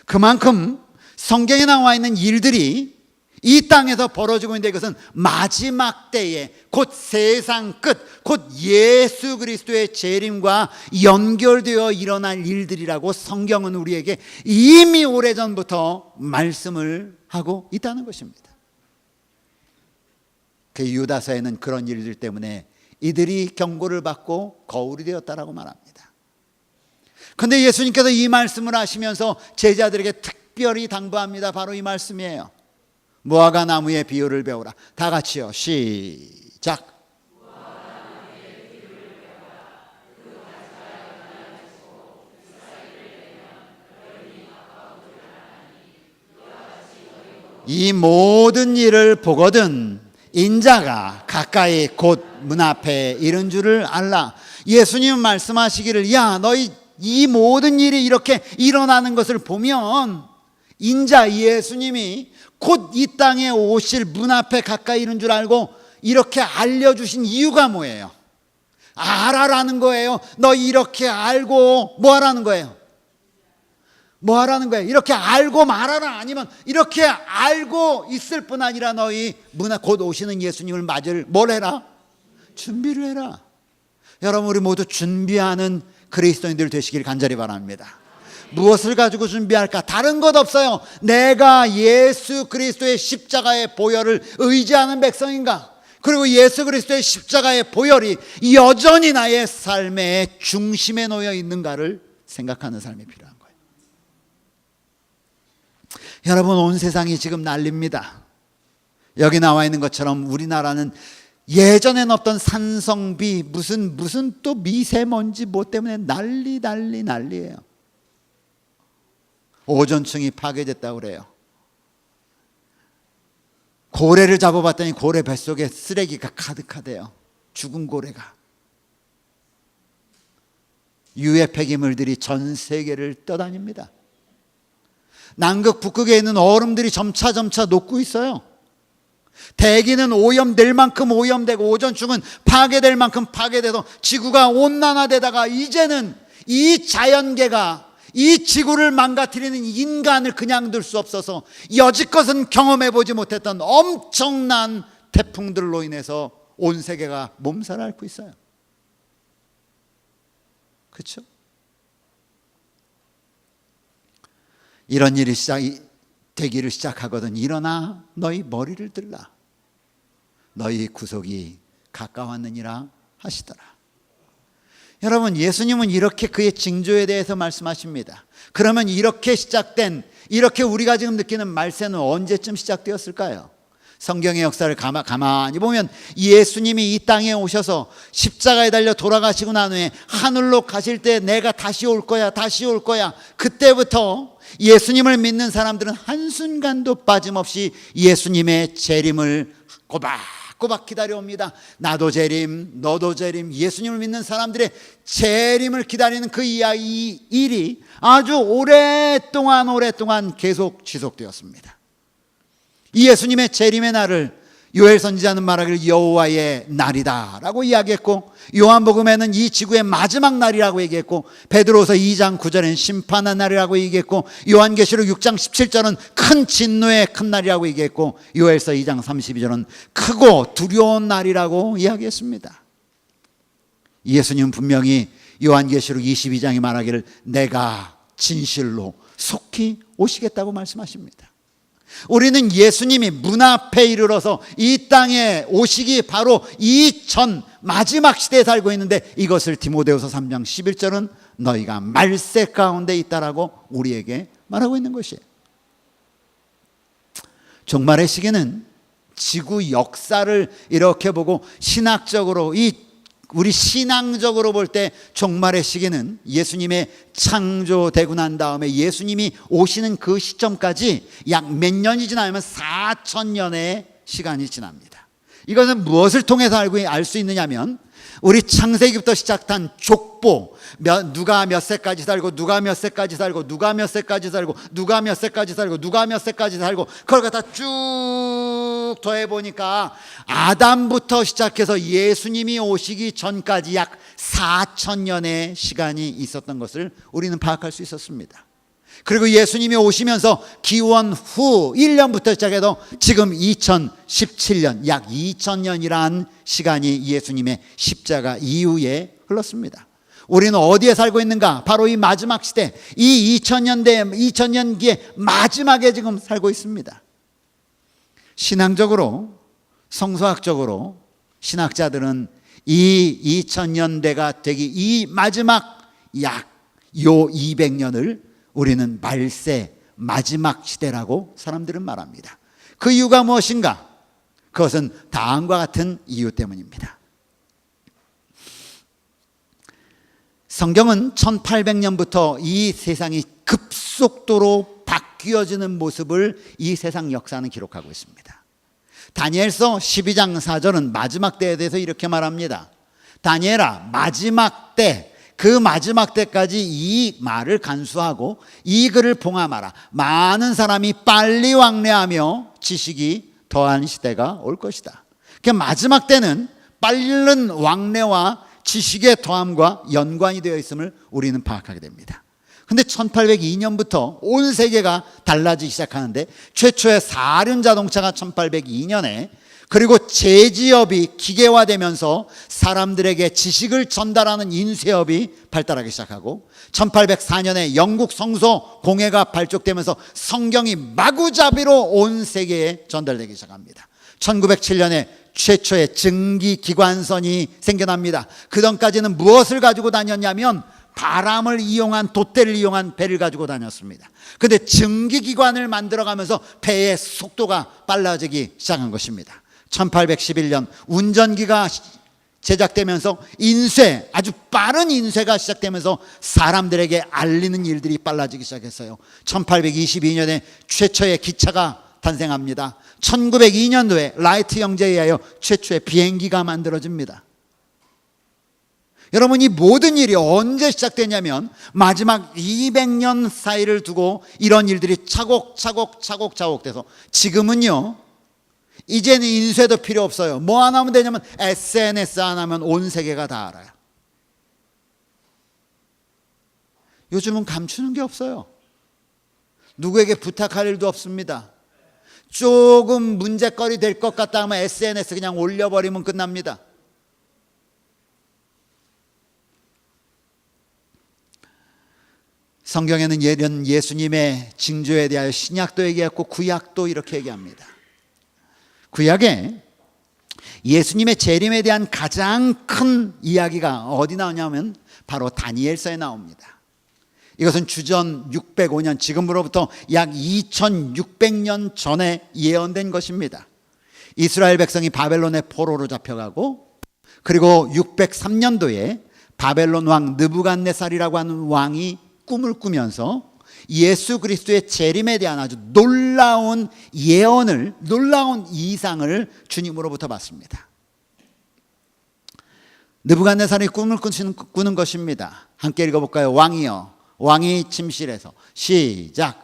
그만큼 성경에 나와 있는 일들이 이 땅에서 벌어지고 있는데 이것은 마지막 때에 곧 세상 끝, 곧 예수 그리스도의 재림과 연결되어 일어날 일들이라고 성경은 우리에게 이미 오래전부터 말씀을 하고 있다는 것입니다. 그 유다서에는 그런 일들 때문에 이들이 경고를 받고 거울이 되었다라고 말합니다. 그런데 예수님께서 이 말씀을 하시면서 제자들에게 특별히 당부합니다. 바로 이 말씀이에요. 무화과 나무의 비유를 배우라. 다 같이요. 시작. 이 모든 일을 보거든 인자가 가까이 곧 문 앞에 이른 줄을 알라. 예수님은 말씀하시기를, 야, 너희 이 모든 일이 이렇게 일어나는 것을 보면 인자 예수님이 곧 이 땅에 오실 문 앞에 가까이 이른 줄 알고 이렇게 알려주신 이유가 뭐예요? 알아라는 거예요. 너 이렇게 알고 뭐 하라는 거예요? 뭐 하라는 거예요? 이렇게 알고 말하라. 아니면 이렇게 알고 있을 뿐 아니라 너희 문 앞 곧 오시는 예수님을 맞을 뭘 해라? 준비를 해라. 여러분, 우리 모두 준비하는 그리스도인들 되시길 간절히 바랍니다. 무엇을 가지고 준비할까? 다른 것 없어요. 내가 예수 그리스도의 십자가의 보혈을 의지하는 백성인가? 그리고 예수 그리스도의 십자가의 보혈이 여전히 나의 삶의 중심에 놓여 있는가를 생각하는 삶이 필요한 거예요. 여러분, 온 세상이 지금 난립니다. 여기 나와 있는 것처럼 우리나라는 예전엔 없던 산성비, 무슨 또 미세먼지 뭐 때문에 난리예요. 오존층이 파괴됐다고 그래요. 고래를 잡아봤더니 고래 뱃속에 쓰레기가 가득하대요. 죽은 고래가. 유해 폐기물들이 전 세계를 떠다닙니다. 남극 북극에 있는 얼음들이 점차 녹고 있어요. 대기는 오염될 만큼 오염되고 오존층은 파괴될 만큼 파괴돼서 지구가 온난화되다가 이제는 이 자연계가 이 지구를 망가뜨리는 인간을 그냥 둘 수 없어서 여지껏은 경험해보지 못했던 엄청난 태풍들로 인해서 온 세계가 몸살을 앓고 있어요. 그렇죠? 이런 일이 되기를 시작하거든 일어나 너희 머리를 들라 너희 구속이 가까웠느니라 하시더라. 여러분, 예수님은 이렇게 그의 징조에 대해서 말씀하십니다. 그러면 이렇게 시작된, 이렇게 우리가 지금 느끼는 말세는 언제쯤 시작되었을까요? 성경의 역사를 가만히 보면 예수님이 이 땅에 오셔서 십자가에 달려 돌아가시고 난 후에 하늘로 가실 때 내가 다시 올 거야 그때부터 예수님을 믿는 사람들은 한순간도 빠짐없이 예수님의 재림을 꼬박꼬박 기다려옵니다. 나도 재림, 너도 재림, 예수님을 믿는 사람들의 재림을 기다리는 그 일이 아주 오랫동안 계속 지속되었습니다. 이 예수님의 재림의 날을 요엘 선지자는 말하기를 여호와의 날이다 라고 이야기했고, 요한복음에는 이 지구의 마지막 날이라고 얘기했고, 베드로서 2장 9절에는 심판의 날이라고 얘기했고, 요한계시록 6장 17절은 큰 진노의 큰 날이라고 얘기했고, 요엘서 2장 32절은 크고 두려운 날이라고 이야기했습니다. 예수님은 분명히 요한계시록 22장이 말하기를 내가 진실로 속히 오시겠다고 말씀하십니다. 우리는 예수님이 문 앞에 이르러서 이 땅에 오시기 바로 이전 마지막 시대에 살고 있는데, 이것을 디모데후서 3장 11절은 너희가 말세 가운데 있다라고 우리에게 말하고 있는 것이에요. 종말의 시기는 지구 역사를 이렇게 보고 신학적으로 우리 신앙적으로 볼 때 종말의 시기는 예수님의 창조되고 난 다음에 예수님이 오시는 그 시점까지 약 몇 년이 지나면 4,000년의 시간이 지납니다. 이것은 무엇을 통해서 알 수 있느냐면, 우리 창세기부터 시작한 족보, 누가 몇 세까지 살고 누가 몇 세까지 살고 누가 몇 세까지 살고 누가 몇 세까지 살고 누가 몇 세까지 살고 그걸 갖다 쭉 더해보니까 아담부터 시작해서 예수님이 오시기 전까지 약 4,000년의 시간이 있었던 것을 우리는 파악할 수 있었습니다. 그리고 예수님이 오시면서 기원 후 1년부터 시작해서 지금 2017년, 약 2000년이라는 시간이 예수님의 십자가 이후에 흘렀습니다. 우리는 어디에 살고 있는가? 바로 이 마지막 시대, 이 2000년기의 마지막에 지금 살고 있습니다. 신앙적으로, 성서학적으로 신학자들은 이 2000년대가 되기 이 마지막 약 200년을 우리는 말세 마지막 시대라고 사람들은 말합니다. 그 이유가 무엇인가? 그것은 다음과 같은 이유 때문입니다. 성경은 1800년부터 이 세상이 급속도로 바뀌어지는 모습을 이 세상 역사는 기록하고 있습니다. 다니엘서 12장 4절은 마지막 때에 대해서 이렇게 말합니다. 다니엘아, 마지막 때, 그 마지막 때까지 이 말을 간수하고 이 글을 봉함하라. 많은 사람이 빨리 왕래하며 지식이 더한 시대가 올 것이다. 그 마지막 때는 빠른 왕래와 지식의 더함과 연관이 되어 있음을 우리는 파악하게 됩니다. 근데 1802년부터 온 세계가 달라지기 시작하는데, 최초의 사륜 자동차가 1802년에, 그리고 제지업이 기계화되면서 사람들에게 지식을 전달하는 인쇄업이 발달하기 시작하고, 1804년에 영국 성서 공회가 발족되면서 성경이 마구잡이로 온 세계에 전달되기 시작합니다. 1907년에 최초의 증기기관선이 생겨납니다. 그전까지는 무엇을 가지고 다녔냐면 바람을 이용한, 돛대를 이용한 배를 가지고 다녔습니다. 그런데 증기기관을 만들어가면서 배의 속도가 빨라지기 시작한 것입니다. 1811년 운전기가 제작되면서 인쇄, 아주 빠른 인쇄가 시작되면서 사람들에게 알리는 일들이 빨라지기 시작했어요. 1822년에 최초의 기차가 탄생합니다. 1902년도에 라이트 형제에 의하여 최초의 비행기가 만들어집니다. 여러분, 이 모든 일이 언제 시작됐냐면 마지막 200년 사이를 두고 이런 일들이 차곡차곡 돼서 지금은요, 이제는 인쇄도 필요 없어요. 뭐 안 하면 되냐면 SNS 안 하면 온 세계가 다 알아요. 요즘은 감추는 게 없어요. 누구에게 부탁할 일도 없습니다. 조금 문제거리 될 것 같다 하면 SNS 그냥 올려버리면 끝납니다. 성경에는 이런 예수님의 징조에 대하여 신약도 얘기했고 구약도 이렇게 얘기합니다. 구약에 예수님의 재림에 대한 가장 큰 이야기가 어디 나오냐면 바로 다니엘서에 나옵니다. 이것은 주전 605년, 지금으로부터 약 2600년 전에 예언된 것입니다. 이스라엘 백성이 바벨론의 포로로 잡혀가고, 그리고 603년도에 바벨론 왕 느부갓네살이라고 하는 왕이 꿈을 꾸면서 예수 그리스도의 재림에 대한 아주 놀라운 예언을, 놀라운 이상을 주님으로부터 받습니다. 느부갓네살이 꿈을 꾸는 것입니다. 함께 읽어볼까요? 왕이여, 왕이 침실에서. 시작.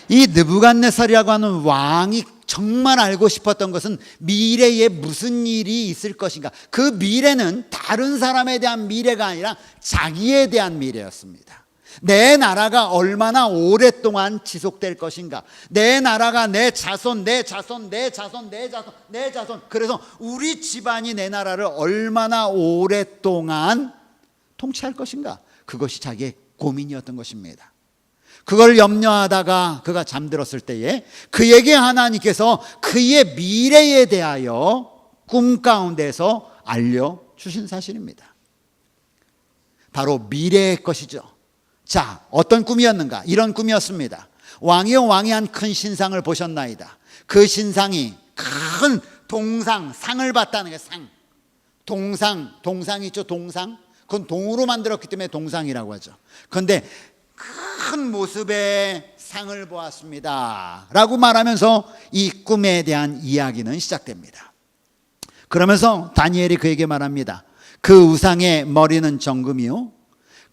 이 느부갓네살이라고 하는 왕이 정말 알고 싶었던 것은 미래에 무슨 일이 있을 것인가. 그 미래는 다른 사람에 대한 미래가 아니라 자기에 대한 미래였습니다. 내 나라가 얼마나 오랫동안 지속될 것인가, 내 나라가 내 자손, 그래서 우리 집안이 내 나라를 얼마나 오랫동안 통치할 것인가, 그것이 자기의 고민이었던 것입니다. 그걸 염려하다가 그가 잠들었을 때에 그에게 하나님께서 그의 미래에 대하여 꿈 가운데서 알려주신 사실입니다. 바로 미래의 것이죠. 자, 어떤 꿈이었는가? 이런 꿈이었습니다. 왕이여, 왕이 한 큰 신상을 보셨나이다. 그 신상이 큰 동상, 상을 봤다는 게 상. 동상 있죠, 동상. 그건 동으로 만들었기 때문에 동상이라고 하죠. 그런데 큰 모습의 상을 보았습니다 라고 말하면서 이 꿈에 대한 이야기는 시작됩니다. 그러면서 다니엘이 그에게 말합니다. 그 우상의 머리는 정금이요,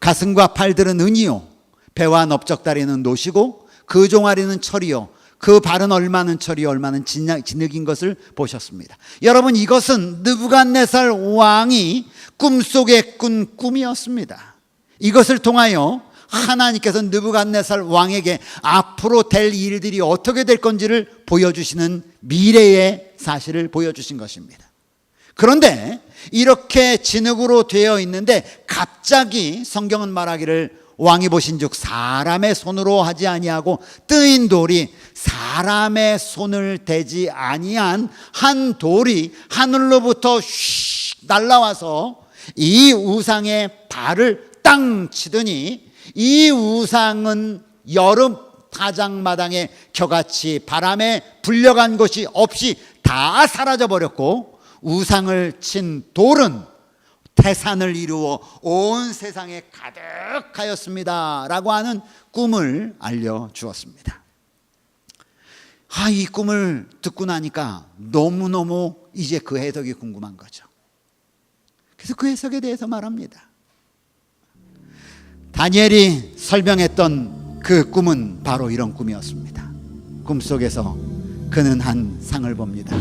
가슴과 팔들은 은이요, 배와 넓적다리는 노시고 그 종아리는 철이요, 그 발은 얼마는 철이요, 얼마는 진흙인 것을 보셨습니다. 여러분, 이것은 느부갓네살 왕이 꿈속에 꾼 꿈이었습니다. 이것을 통하여 하나님께서 느부갓네살 왕에게 앞으로 될 일들이 어떻게 될 건지를 보여주시는 미래의 사실을 보여주신 것입니다. 그런데 이렇게 진흙으로 되어 있는데 갑자기 성경은 말하기를 왕이 보신즉 사람의 손으로 하지 아니하고 뜨인 돌이 사람의 손을 대지 아니한 한 돌이 하늘로부터 휙 날라와서 이 우상의 발을 땅 치더니 이 우상은 여름 타작마당에 겨같이 바람에 불려간 것이 없이 다 사라져 버렸고, 우상을 친 돌은 태산을 이루어 온 세상에 가득하였습니다 라고 하는 꿈을 알려주었습니다. 이 꿈을 듣고 나니까 너무너무 이제 그 해석이 궁금한 거죠. 그래서 그 해석에 대해서 말합니다. 다니엘이 설명했던 그 꿈은 바로 이런 꿈이었습니다. 꿈속에서 그는 한 상을 봅니다.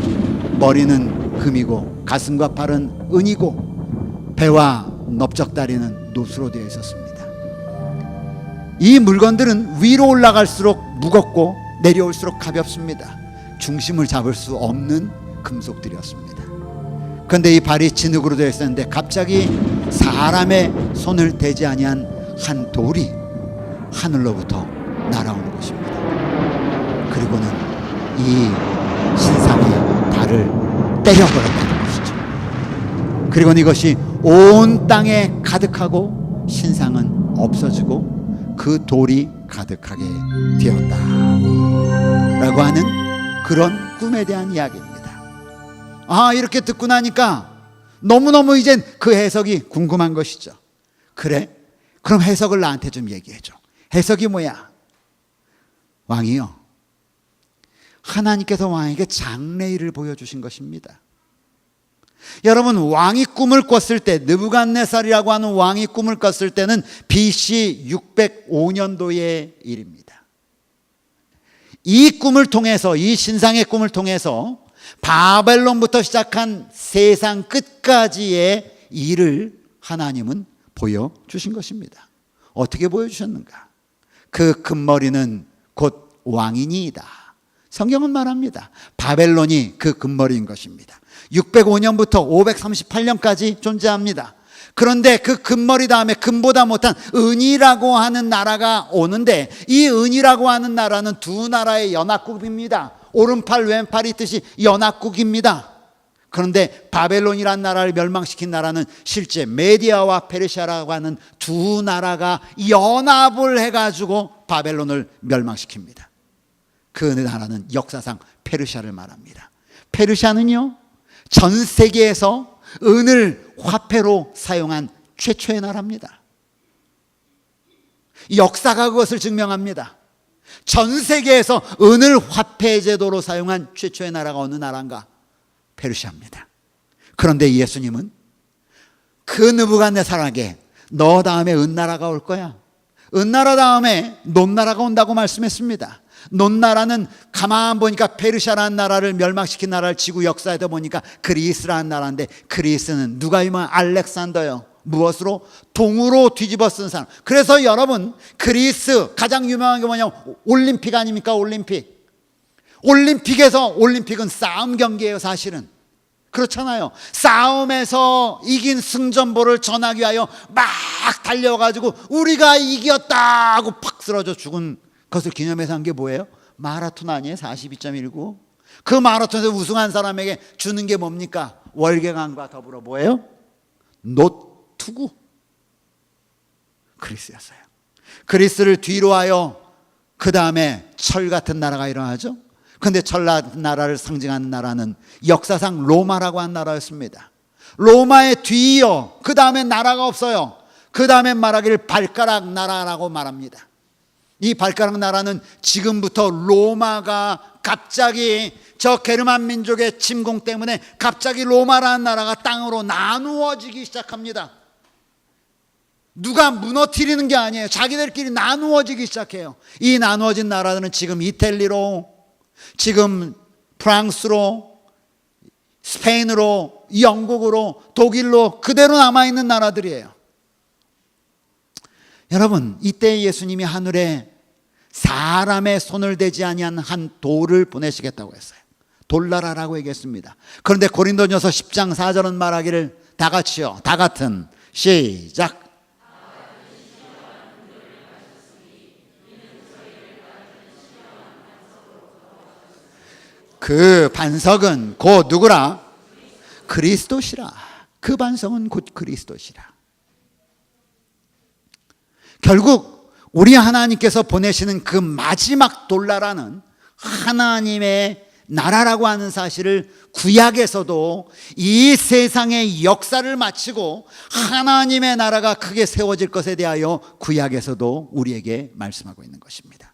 머리는 금이고 가슴과 팔은 은이고 배와 넓적다리는 노수로 되어 있었습니다. 이 물건들은 위로 올라갈수록 무겁고 내려올수록 가볍습니다. 중심을 잡을 수 없는 금속들이었습니다. 그런데 이 발이 진흙으로 되어 있었는데 갑자기 사람의 손을 대지 아니한 한 돌이 하늘로부터 날아오는 것입니다. 그리고는 이 신상의 발을 때려버렸다는 것이죠. 그리고는 이것이 온 땅에 가득하고 신상은 없어지고 그 돌이 가득하게 되었다 라고 하는 그런 꿈에 대한 이야기입니다. 이렇게 듣고 나니까 너무너무 이젠 그 해석이 궁금한 것이죠. 그래? 그럼 해석을 나한테 좀 얘기해 줘. 해석이 뭐야? 왕이요, 하나님께서 왕에게 장래일을 보여주신 것입니다. 여러분, 왕이 꿈을 꿨을 때, 느부갓네살이라고 하는 왕이 꿈을 꿨을 때는 BC 605년도의 일입니다. 이 꿈을 통해서, 이 신상의 꿈을 통해서 바벨론부터 시작한 세상 끝까지의 일을 하나님은 보여주신 것입니다. 어떻게 보여주셨는가? 그 금머리는 곧 왕이니이다. 성경은 말합니다. 바벨론이 그 금머리인 것입니다. 605년부터 538년까지 존재합니다. 그런데 그 금머리 다음에 금보다 못한 은이라고 하는 나라가 오는데, 이 은이라고 하는 나라는 두 나라의 연합국입니다. 오른팔 왼팔이 뜻이 연합국입니다. 그런데 바벨론이라는 나라를 멸망시킨 나라는 실제 메디아와 페르시아라고 하는 두 나라가 연합을 해가지고 바벨론을 멸망시킵니다. 그 나라는 역사상 페르시아를 말합니다. 페르시아는요, 전 세계에서 은을 화폐로 사용한 최초의 나라입니다. 역사가 그것을 증명합니다. 전 세계에서 은을 화폐 제도로 사용한 최초의 나라가 어느 나라인가? 페르시아입니다. 그런데 예수님은 그 느부갓네살에게 너 다음에 은나라가 올 거야. 은나라 다음에 논나라가 온다고 말씀했습니다. 논나라는 가만 보니까 페르시아라는 나라를 멸망시킨 나라를 지구 역사에도 보니까 그리스라는 나라인데, 그리스는 누가 유명한? 알렉산더요. 무엇으로? 동으로 뒤집어 쓴 사람. 그래서 여러분, 그리스 가장 유명한 게 뭐냐면 올림픽 아닙니까? 올림픽. 올림픽은 싸움 경기예요. 사실은 그렇잖아요. 싸움에서 이긴 승전보를 전하기 위하여 막 달려가지고 우리가 이겼다 하고 팍 쓰러져 죽은 것을 기념해서 한 게 뭐예요? 마라톤 아니에요? 42.19. 그 마라톤에서 우승한 사람에게 주는 게 뭡니까? 월계관과 더불어 뭐예요? 노투구. 그리스였어요. 그리스를 뒤로 하여 그 다음에 철 같은 나라가 일어나죠. 그런데 철 같은 나라를 상징하는 나라는 역사상 로마라고 하는 나라였습니다. 로마의 뒤이어 그 다음에 나라가 없어요. 그 다음에 말하기를 발가락 나라라고 말합니다. 이 발가락 나라는 지금부터 로마가 갑자기 저 게르만 민족의 침공 때문에 갑자기 로마라는 나라가 땅으로 나누어지기 시작합니다. 누가 무너뜨리는 게 아니에요. 자기들끼리 나누어지기 시작해요. 이 나누어진 나라들은 지금 이탈리로, 지금 프랑스로, 스페인으로, 영국으로, 독일로 그대로 남아있는 나라들이에요. 여러분, 이때 예수님이 하늘에 사람의 손을 대지 아니한 한 돌을 보내시겠다고 했어요. 돌나라라고 얘기했습니다. 그런데 고린도전서 10장 4절은 말하기를 다 같이요, 다 같은 시작. 그 반석은 곧 누구라? 그리스도시라. 그 반석은 곧 그리스도시라. 결국 우리 하나님께서 보내시는 그 마지막 돌나라는 하나님의 나라라고 하는 사실을 구약에서도 이 세상의 역사를 마치고 하나님의 나라가 크게 세워질 것에 대하여 구약에서도 우리에게 말씀하고 있는 것입니다.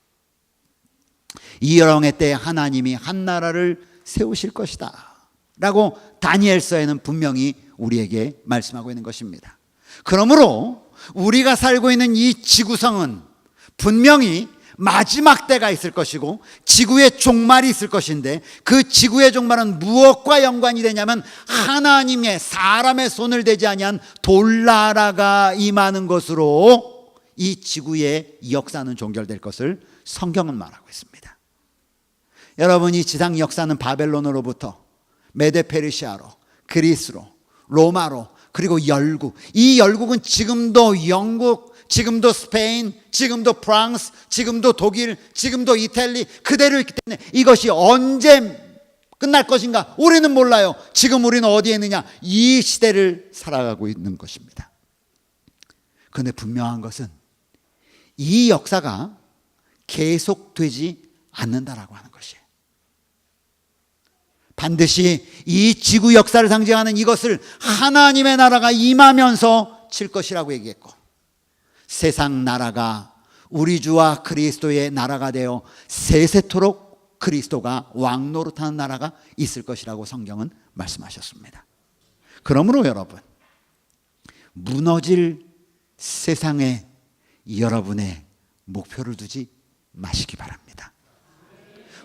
이 여러분의 때에 하나님이 한 나라를 세우실 것이다 라고 다니엘서에는 분명히 우리에게 말씀하고 있는 것입니다. 그러므로 우리가 살고 있는 이 지구상은 분명히 마지막 때가 있을 것이고 지구의 종말이 있을 것인데, 그 지구의 종말은 무엇과 연관이 되냐면 하나님의 사람의 손을 대지 아니한 돌나라가 임하는 것으로 이 지구의 역사는 종결될 것을 성경은 말하고 있습니다. 여러분, 이 지상 역사는 바벨론으로부터 메데 페르시아로, 그리스로, 로마로, 그리고 열국. 이 열국은 지금도 영국, 지금도 스페인, 지금도 프랑스, 지금도 독일, 지금도 이탈리 그대로 있기 때문에 이것이 언제 끝날 것인가 우리는 몰라요. 지금 우리는 어디에 있느냐? 이 시대를 살아가고 있는 것입니다. 그런데 분명한 것은 이 역사가 계속되지 않는다라고 하는 것이에요. 반드시 이 지구 역사를 상징하는 이것을 하나님의 나라가 임하면서 칠 것이라고 얘기했고, 세상 나라가 우리 주와 그리스도의 나라가 되어 세세토록 그리스도가 왕노릇하는 나라가 있을 것이라고 성경은 말씀하셨습니다. 그러므로 여러분, 무너질 세상에 여러분의 목표를 두지 마시기 바랍니다.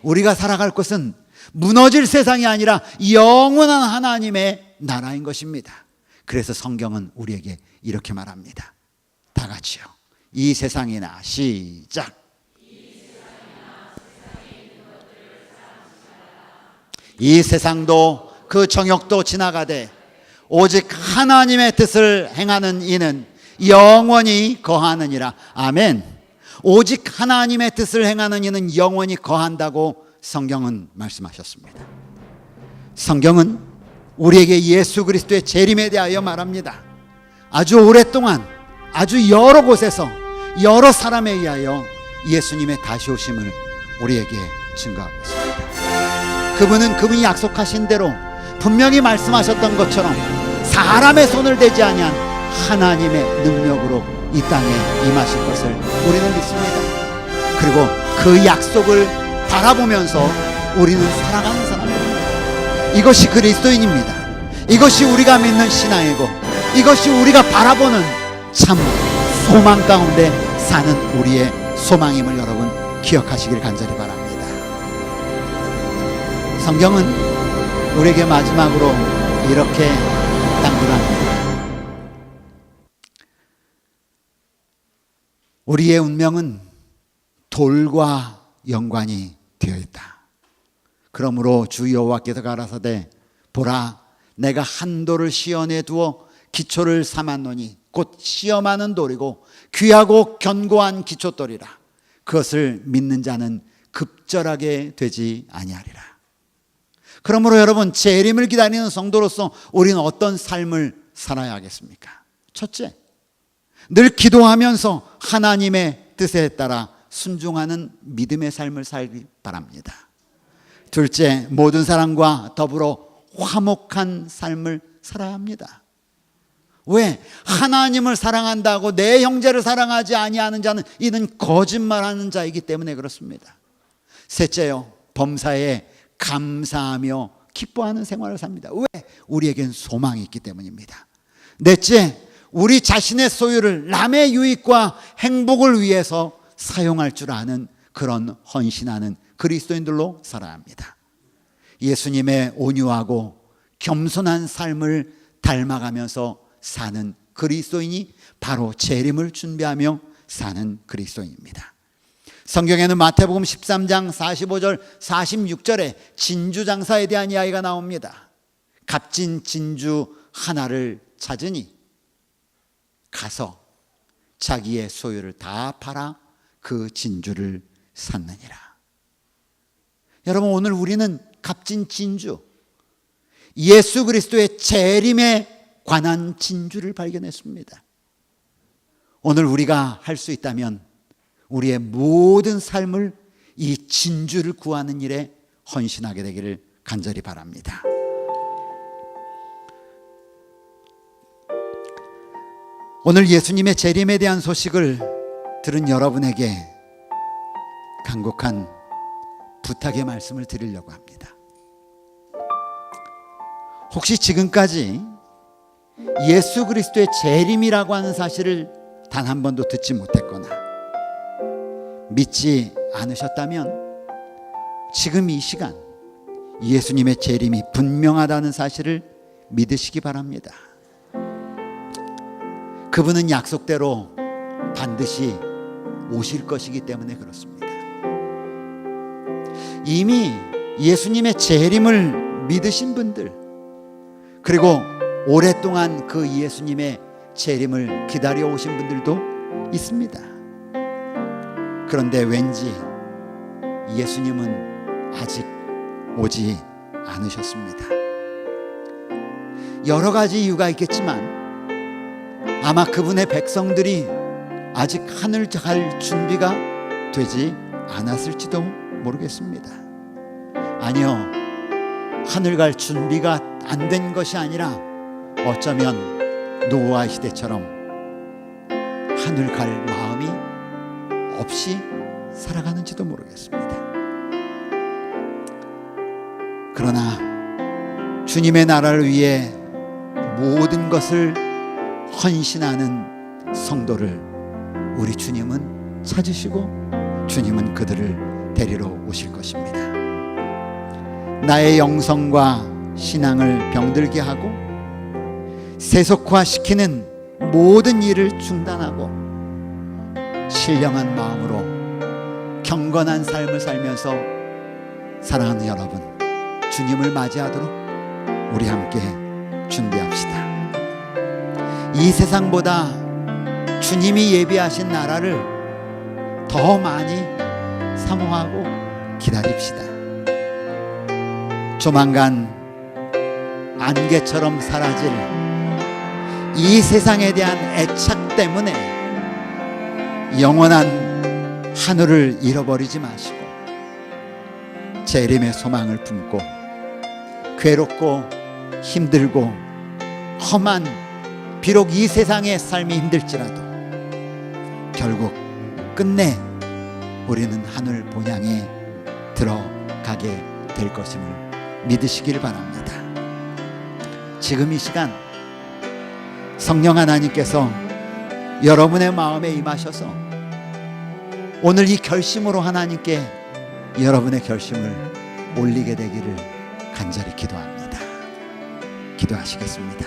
우리가 살아갈 것은 무너질 세상이 아니라 영원한 하나님의 나라인 것입니다. 그래서 성경은 우리에게 이렇게 말합니다. 다 같이요. 이 세상이나 시작. 이 세상도 그 정욕도 지나가되 오직 하나님의 뜻을 행하는 이는 영원히 거하느니라. 아멘. 오직 하나님의 뜻을 행하는 이는 영원히 거한다고 성경은 말씀하셨습니다. 성경은 우리에게 예수 그리스도의 재림에 대하여 말합니다. 아주 오랫동안 아주 여러 곳에서 여러 사람에 의하여 예수님의 다시 오심을 우리에게 증거하고 있습니다. 그분은 그분이 약속하신 대로 분명히 말씀하셨던 것처럼 사람의 손을 대지 아니한 하나님의 능력으로 이 땅에 임하실 것을 우리는 믿습니다. 그리고 그 약속을 바라보면서 우리는 살아가는 사람입니다. 이것이 그리스도인입니다. 이것이 우리가 믿는 신앙이고 이것이 우리가 바라보는 참 소망 가운데 사는 우리의 소망임을 여러분 기억하시길 간절히 바랍니다. 성경은 우리에게 마지막으로 이렇게 당부합니다. 우리의 운명은 돌과 연관이 되어 있다. 그러므로 주 여호와께서 가라사대 보라 내가 한 돌을 시온에 두어 기초를 삼았노니 곧 시험하는 돌이고 귀하고 견고한 기초돌이라. 그것을 믿는 자는 급절하게 되지 아니하리라. 그러므로 여러분 재림을 기다리는 성도로서 우리는 어떤 삶을 살아야 하겠습니까? 첫째, 늘 기도하면서 하나님의 뜻에 따라 순종하는 믿음의 삶을 살기 바랍니다. 둘째, 모든 사람과 더불어 화목한 삶을 살아야 합니다. 왜? 하나님을 사랑한다고 내 형제를 사랑하지 아니하는 자는 이는 거짓말하는 자이기 때문에 그렇습니다. 셋째요, 범사에 감사하며 기뻐하는 생활을 삽니다. 왜? 우리에겐 소망이 있기 때문입니다. 넷째, 우리 자신의 소유를 남의 유익과 행복을 위해서 사용할 줄 아는 그런 헌신하는 그리스도인들로 살아야 합니다. 예수님의 온유하고 겸손한 삶을 닮아가면서 사는 그리스도인이 바로 재림을 준비하며 사는 그리스도인입니다. 성경에는 마태복음 13장 45절 46절에 진주장사에 대한 이야기가 나옵니다. 값진 진주 하나를 찾으니 가서 자기의 소유를 다 팔아 그 진주를 샀느니라. 여러분, 오늘 우리는 값진 진주, 예수 그리스도의 재림에 관한 진주를 발견했습니다. 오늘 우리가 할 수 있다면 우리의 모든 삶을 이 진주를 구하는 일에 헌신하게 되기를 간절히 바랍니다. 오늘 예수님의 재림에 대한 소식을 들은 여러분에게 간곡한 부탁의 말씀을 드리려고 합니다. 혹시 지금까지 예수 그리스도의 재림이라고 하는 사실을 단 한 번도 듣지 못했거나 믿지 않으셨다면 지금 이 시간 예수님의 재림이 분명하다는 사실을 믿으시기 바랍니다. 그분은 약속대로 반드시 오실 것이기 때문에 그렇습니다. 이미 예수님의 재림을 믿으신 분들, 그리고 오랫동안 그 예수님의 재림을 기다려 오신 분들도 있습니다. 그런데 왠지 예수님은 아직 오지 않으셨습니다. 여러 가지 이유가 있겠지만 아마 그분의 백성들이 아직 하늘 갈 준비가 되지 않았을지도 모르겠습니다. 아니요, 하늘 갈 준비가 안 된 것이 아니라 어쩌면 노아 시대처럼 하늘 갈 마음이 없이 살아가는지도 모르겠습니다. 그러나 주님의 나라를 위해 모든 것을 헌신하는 성도를 우리 주님은 찾으시고 주님은 그들을 데리러 오실 것입니다. 나의 영성과 신앙을 병들게 하고 세속화시키는 모든 일을 중단하고 신령한 마음으로 경건한 삶을 살면서 사랑하는 여러분, 주님을 맞이하도록 우리 함께 준비합시다. 이 세상보다 주님이 예비하신 나라를 더 많이 사모하고 기다립시다. 조만간 안개처럼 사라질 이 세상에 대한 애착 때문에 영원한 하늘을 잃어버리지 마시고 재림의 소망을 품고 괴롭고 힘들고 험한 비록 이 세상의 삶이 힘들지라도 결국 끝내 우리는 하늘 본향에 들어가게 될 것임을 믿으시길 바랍니다. 지금 이 시간 성령 하나님께서 여러분의 마음에 임하셔서 오늘 이 결심으로 하나님께 여러분의 결심을 올리게 되기를 간절히 기도합니다. 기도하시겠습니다.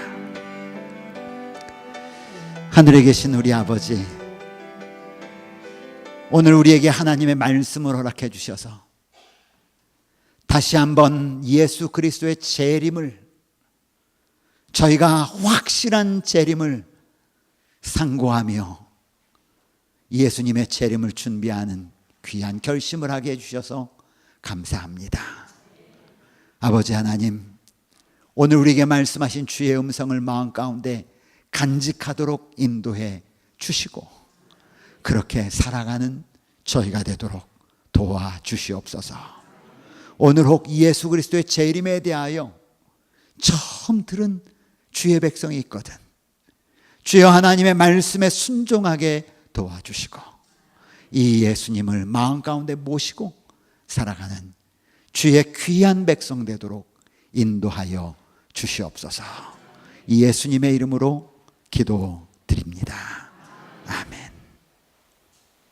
하늘에 계신 우리 아버지, 오늘 우리에게 하나님의 말씀을 허락해 주셔서 다시 한번 예수 그리스도의 재림을, 저희가 확실한 재림을 상고하며 예수님의 재림을 준비하는 귀한 결심을 하게 해주셔서 감사합니다. 아버지 하나님, 오늘 우리에게 말씀하신 주의 음성을 마음 가운데 간직하도록 인도해 주시고 그렇게 살아가는 저희가 되도록 도와주시옵소서. 오늘 혹 예수 그리스도의 재림에 대하여 처음 들은 주의 백성이 있거든, 주여 하나님의 말씀에 순종하게 도와주시고 이 예수님을 마음 가운데 모시고 살아가는 주의 귀한 백성 되도록 인도하여 주시옵소서. 이 예수님의 이름으로 기도드립니다.